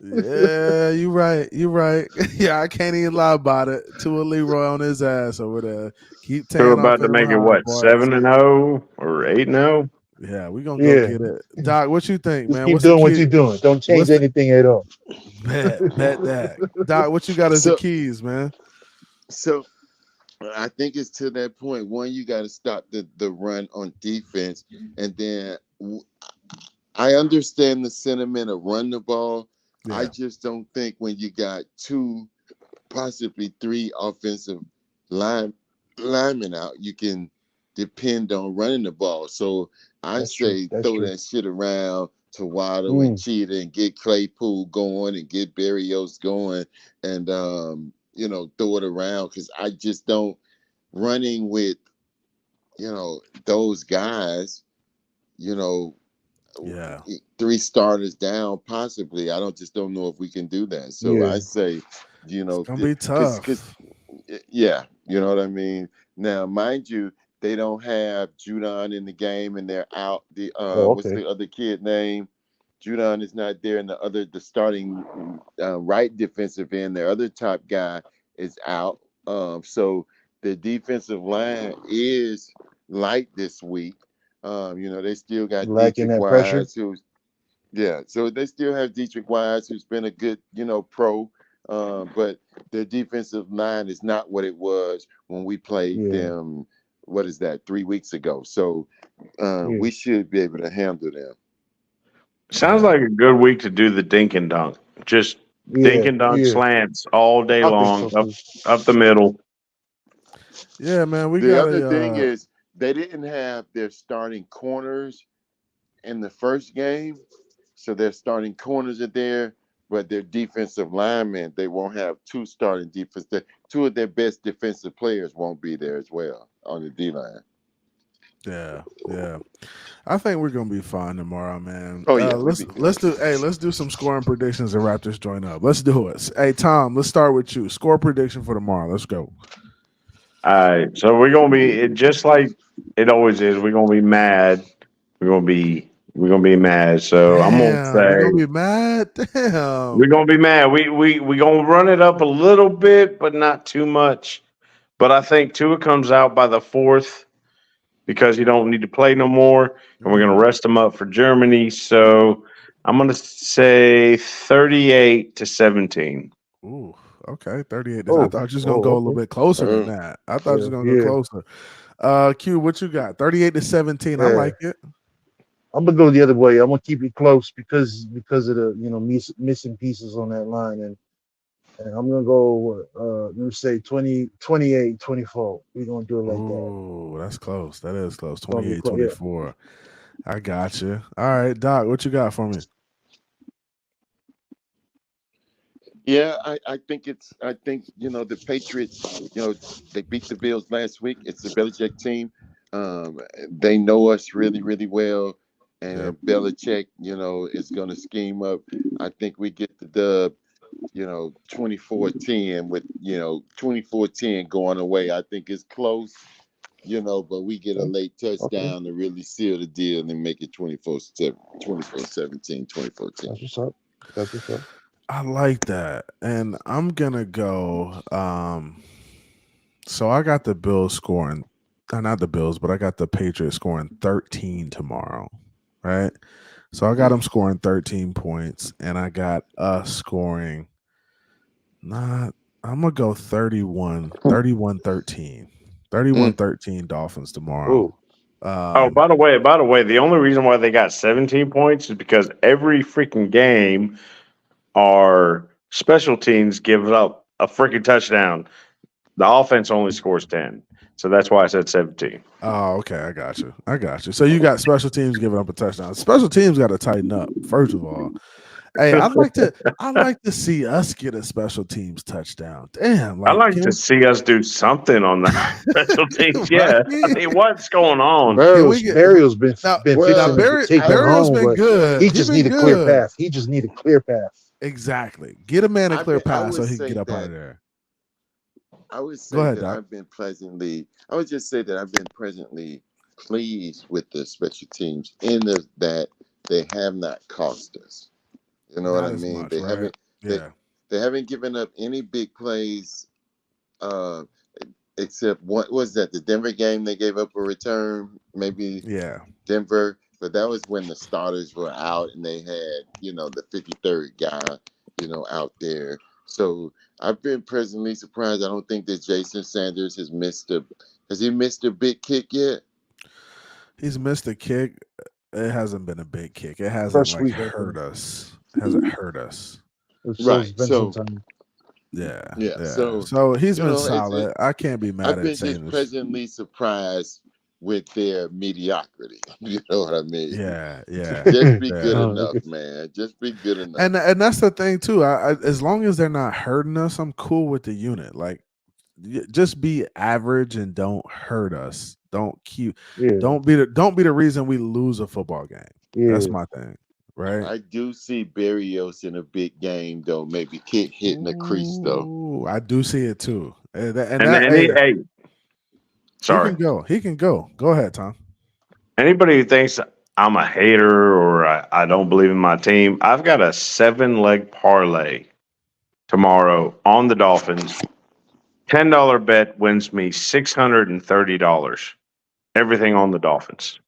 Yeah, you right. You right. Yeah, I can't even lie about it. Tua Leroy on his ass over there. Keep Who tearing off about to them make it high what, points. 7-0 or 8-0? Yeah, we gonna go Yeah, get it. Doc, what you think, just man? keep What's the doing what key? you're doing. Don't change What's the anything at all. bet that? Doc, what you got as the So, keys, man? so I think it's to that point. One, you got to stop the run on defense, and then I understand the sentiment of run the ball. I Yeah, just don't think when you got two, possibly three offensive line linemen out, you can depend on running the ball. So I That's true. say That's throw true. that shit around to Waddle and Mm, Cheetah and get Claypool going and get Berrios going and throw it around because I just don't running with those guys, you know, yeah. three starters down possibly. I don't know if we can do that. So yeah. I say, It's gonna be because tough. yeah, you know what I mean. Now, mind you, they don't have Judon in the game, and they're out. The Oh, what's okay. the other kid name? Judon is not there, and the starting right defensive end, their other top guy is out. So the defensive line is light this week. They still got Lacking Dietrich that pressure. Wise, who's yeah, so they still have Dietrich Wise, who's been a good, pro, but their defensive line is not what it was when we played Yeah, them. What is that? 3 weeks ago. So yeah, we should be able to handle them. Sounds Yeah, like a good week to do the dink and dunk. Just dink yeah, and dunk yeah. slants all day I think long, so too. up the middle. yeah, man. We The got other a thing is they didn't have their starting corners in the first game, so their starting corners are there, but their defensive linemen, they won't have two starting defense. Two of their best defensive players won't be there as well on the D line. yeah, yeah. I think we're gonna be fine tomorrow, man. Oh yeah, we'll Let's be good. let's do let's do some scoring predictions and wrap this joint up. Let's do it. Hey Tom, let's start with you. Score prediction for tomorrow. Let's go. All right, so we're gonna be just like it always is. We're gonna be mad. We're gonna be mad. So I'm gonna Damn, you're gonna say be mad. we're Damn. gonna be mad. We gonna run it up a little bit, but not too much. But I think Tua comes out by the fourth because he don't need to play no more, and we're gonna Mm. rest him up for Germany. So I'm gonna say 38-17. Ooh, okay. 38. I Oh, thought you was gonna go oh, a little okay. bit closer than Uh, that. I thought you was Yeah, gonna go yeah, closer. Q, what you got? 38-17. I yeah. like it. I'm gonna go the other way. I'm gonna keep it close because of the missing pieces on that line, and I'm gonna go let me say 20, 28, 24. We're gonna do it like that. Ooh, that's close. That is close. It's gonna be Twenty-eight, close. Yeah. 24. I got you. All right, Doc, what you got for me? yeah, I think the Patriots, they beat the Bills last week. It's the Belichick team. Um, they know us really, really well. Yep. And Belichick, is gonna scheme up. I think we get the dub, 24-10 with, 24-10 going away. I think it's close, but we get a Okay. late Okay. touchdown to really seal the deal and make it 24-7, 24-17, 24-10. That's what's up. That's what's up. I like that. And I'm gonna go. So I got the Bills scoring, not the Bills, but I got the Patriots scoring 13 tomorrow. Right. So I got them scoring 13 points, and I got us scoring not I'm gonna go 31-13. Mm. 31-13 Dolphins tomorrow. Oh, Oh, Um by the way, the only reason why they got 17 points is because every freaking game our special teams give up a freaking touchdown. The offense only scores 10. So that's why I said 17. oh, okay, I got you. I got you. So you got special teams giving up a touchdown. Special teams got to tighten up, first of all. Hey, I'd like to see us get a special teams touchdown. Damn, I like like can to see us do something on the special teams. right? Yeah. I mean, what's going on? Can we Barrios get Barrios now? been Now fixing Well, to Barry take I one Barrios home, been but good. he He just been need a clear good. path. He just need a clear path. Exactly. Get a man a clear I pass so would he can get say up out that of there. I would Go say ahead, that Doc. I would just say that I've been presently pleased with the special teams in that they have not cost us. You know what Not I as mean? much, They right? haven't Yeah. they haven't given up any big plays, except what was that? The Denver game they gave up a return, maybe Yeah. Denver, but that was when the starters were out and they had, the 53rd guy, out there. So I've been pleasantly surprised. I don't think that Jason Sanders has he missed a big kick yet? He's missed a kick. It hasn't been a big kick. It hasn't First like week, I hurt think. us. Hasn't hurt us. It says Right. Vincent So time. Yeah. yeah. So So he's been it's solid. I can't be mad I've at been saying just this. pleasantly surprised with their mediocrity. You know what I mean? Yeah, yeah. Just be yeah. good Oh, enough, okay. man. Just be good enough. And that's the thing too. I as long as they're not hurting us, I'm cool with the unit. Like, just be average and don't hurt us. Don't be the reason we lose a football game. That's my thing, right? I do see Barrios in a big game though. Maybe hitting the crease though. Ooh, I do see it too. And sorry. He can go. Go ahead, Tom. Anybody who thinks I'm a hater or I don't believe in my team, I've got a 7-leg parlay tomorrow on the Dolphins. $10 bet wins me $630. Everything on the Dolphins.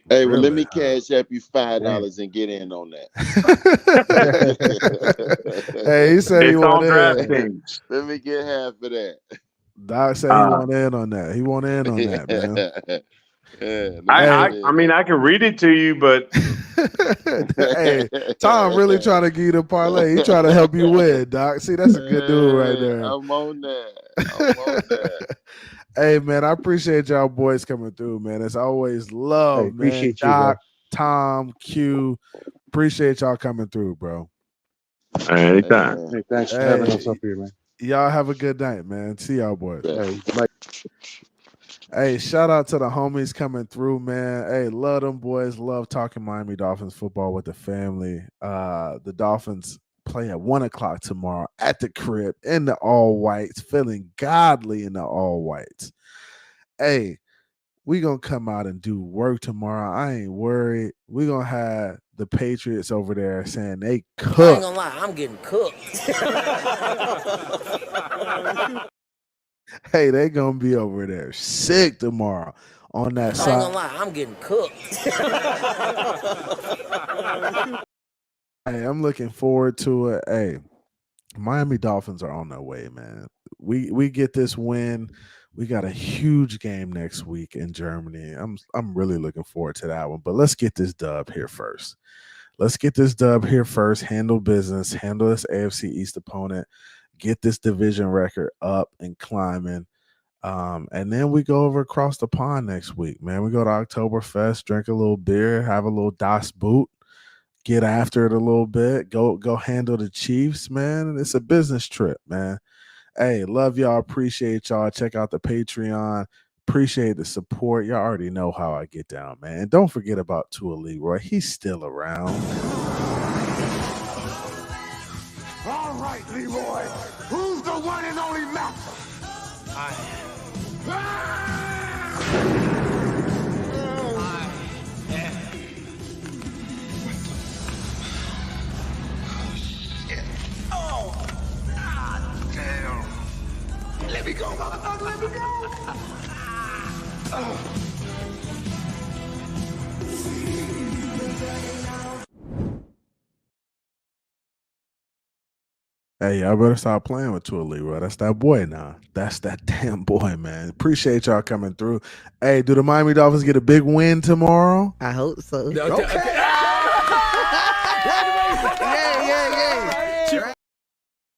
Hey, well, let Really, me cash app you $5 and get in on that. Hey, he said he It's on want in. DraftKings. Let me get half of that. Doc said he want in on that. He want in on that, man. I mean, I can read it to you, but Hey, Tom really trying to give you the parlay. He trying to help you win, Doc. See, that's a good dude right there. I'm on that. Hey, man, I appreciate y'all boys coming through, man. It's always love, man. Appreciate you, Doc, bro. Tom, Q. Appreciate y'all coming through, bro. anytime. Hey, thanks for having us up here, man. Y'all have a good night, man. See y'all boys. Hey, Mike. Hey, shout out to the homies coming through, man. Hey, love them boys. Love talking Miami Dolphins football with the family. The Dolphins play at 1:00 tomorrow at the crib in the all whites, feeling godly in the all whites. Hey, we gonna come out and do work tomorrow. I ain't worried. We gonna have the Patriots over there saying they cook. I ain't gonna lie, I'm getting cooked. Hey, they gonna be over there sick tomorrow on that I ain't side. gonna lie, I'm getting cooked. Hey, I'm looking forward to it. Hey, Miami Dolphins are on their way, man. We get this win. We got a huge game next week in Germany. I'm really looking forward to that one. But let's get this dub here first. Handle business. Handle this AFC East opponent. Get this division record up and climbing. And then we go over across the pond next week, man. We go to Oktoberfest, drink a little beer, have a little Das Boot, get after it a little bit, go handle the Chiefs, man. It's a business trip, man. Hey, love y'all. Appreciate y'all. Check out the Patreon. Appreciate the support. Y'all already know how I get down, man. And don't forget about Tua Leroy. He's still around. All right, Leroy. Who's the one and only master? I am. Oh, God damn. Let me go, motherfucker. Let me go. Hey, y'all better stop playing with Tua Leroy. That's that boy now. That's that damn boy, man. Appreciate y'all coming through. Hey, do the Miami Dolphins get a big win tomorrow? I hope so. Okay.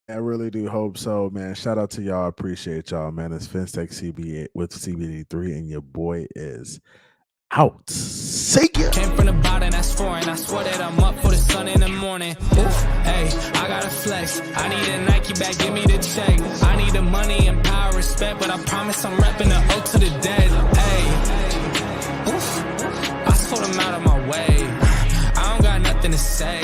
I really do hope so, man. Shout out to y'all. Appreciate y'all, man. It's FinTech CB with CB83, and your boy is out. See ya. Came from the bottom, that's foreign. I swear that I'm up for the sun in the morning. Oof, hey, I gotta flex. I need a Nike bag, give me the check. I need the money and power, respect, but I promise I'm repping the O to the dead. Hey, oof, I sort them out of my way. I don't got nothing to say.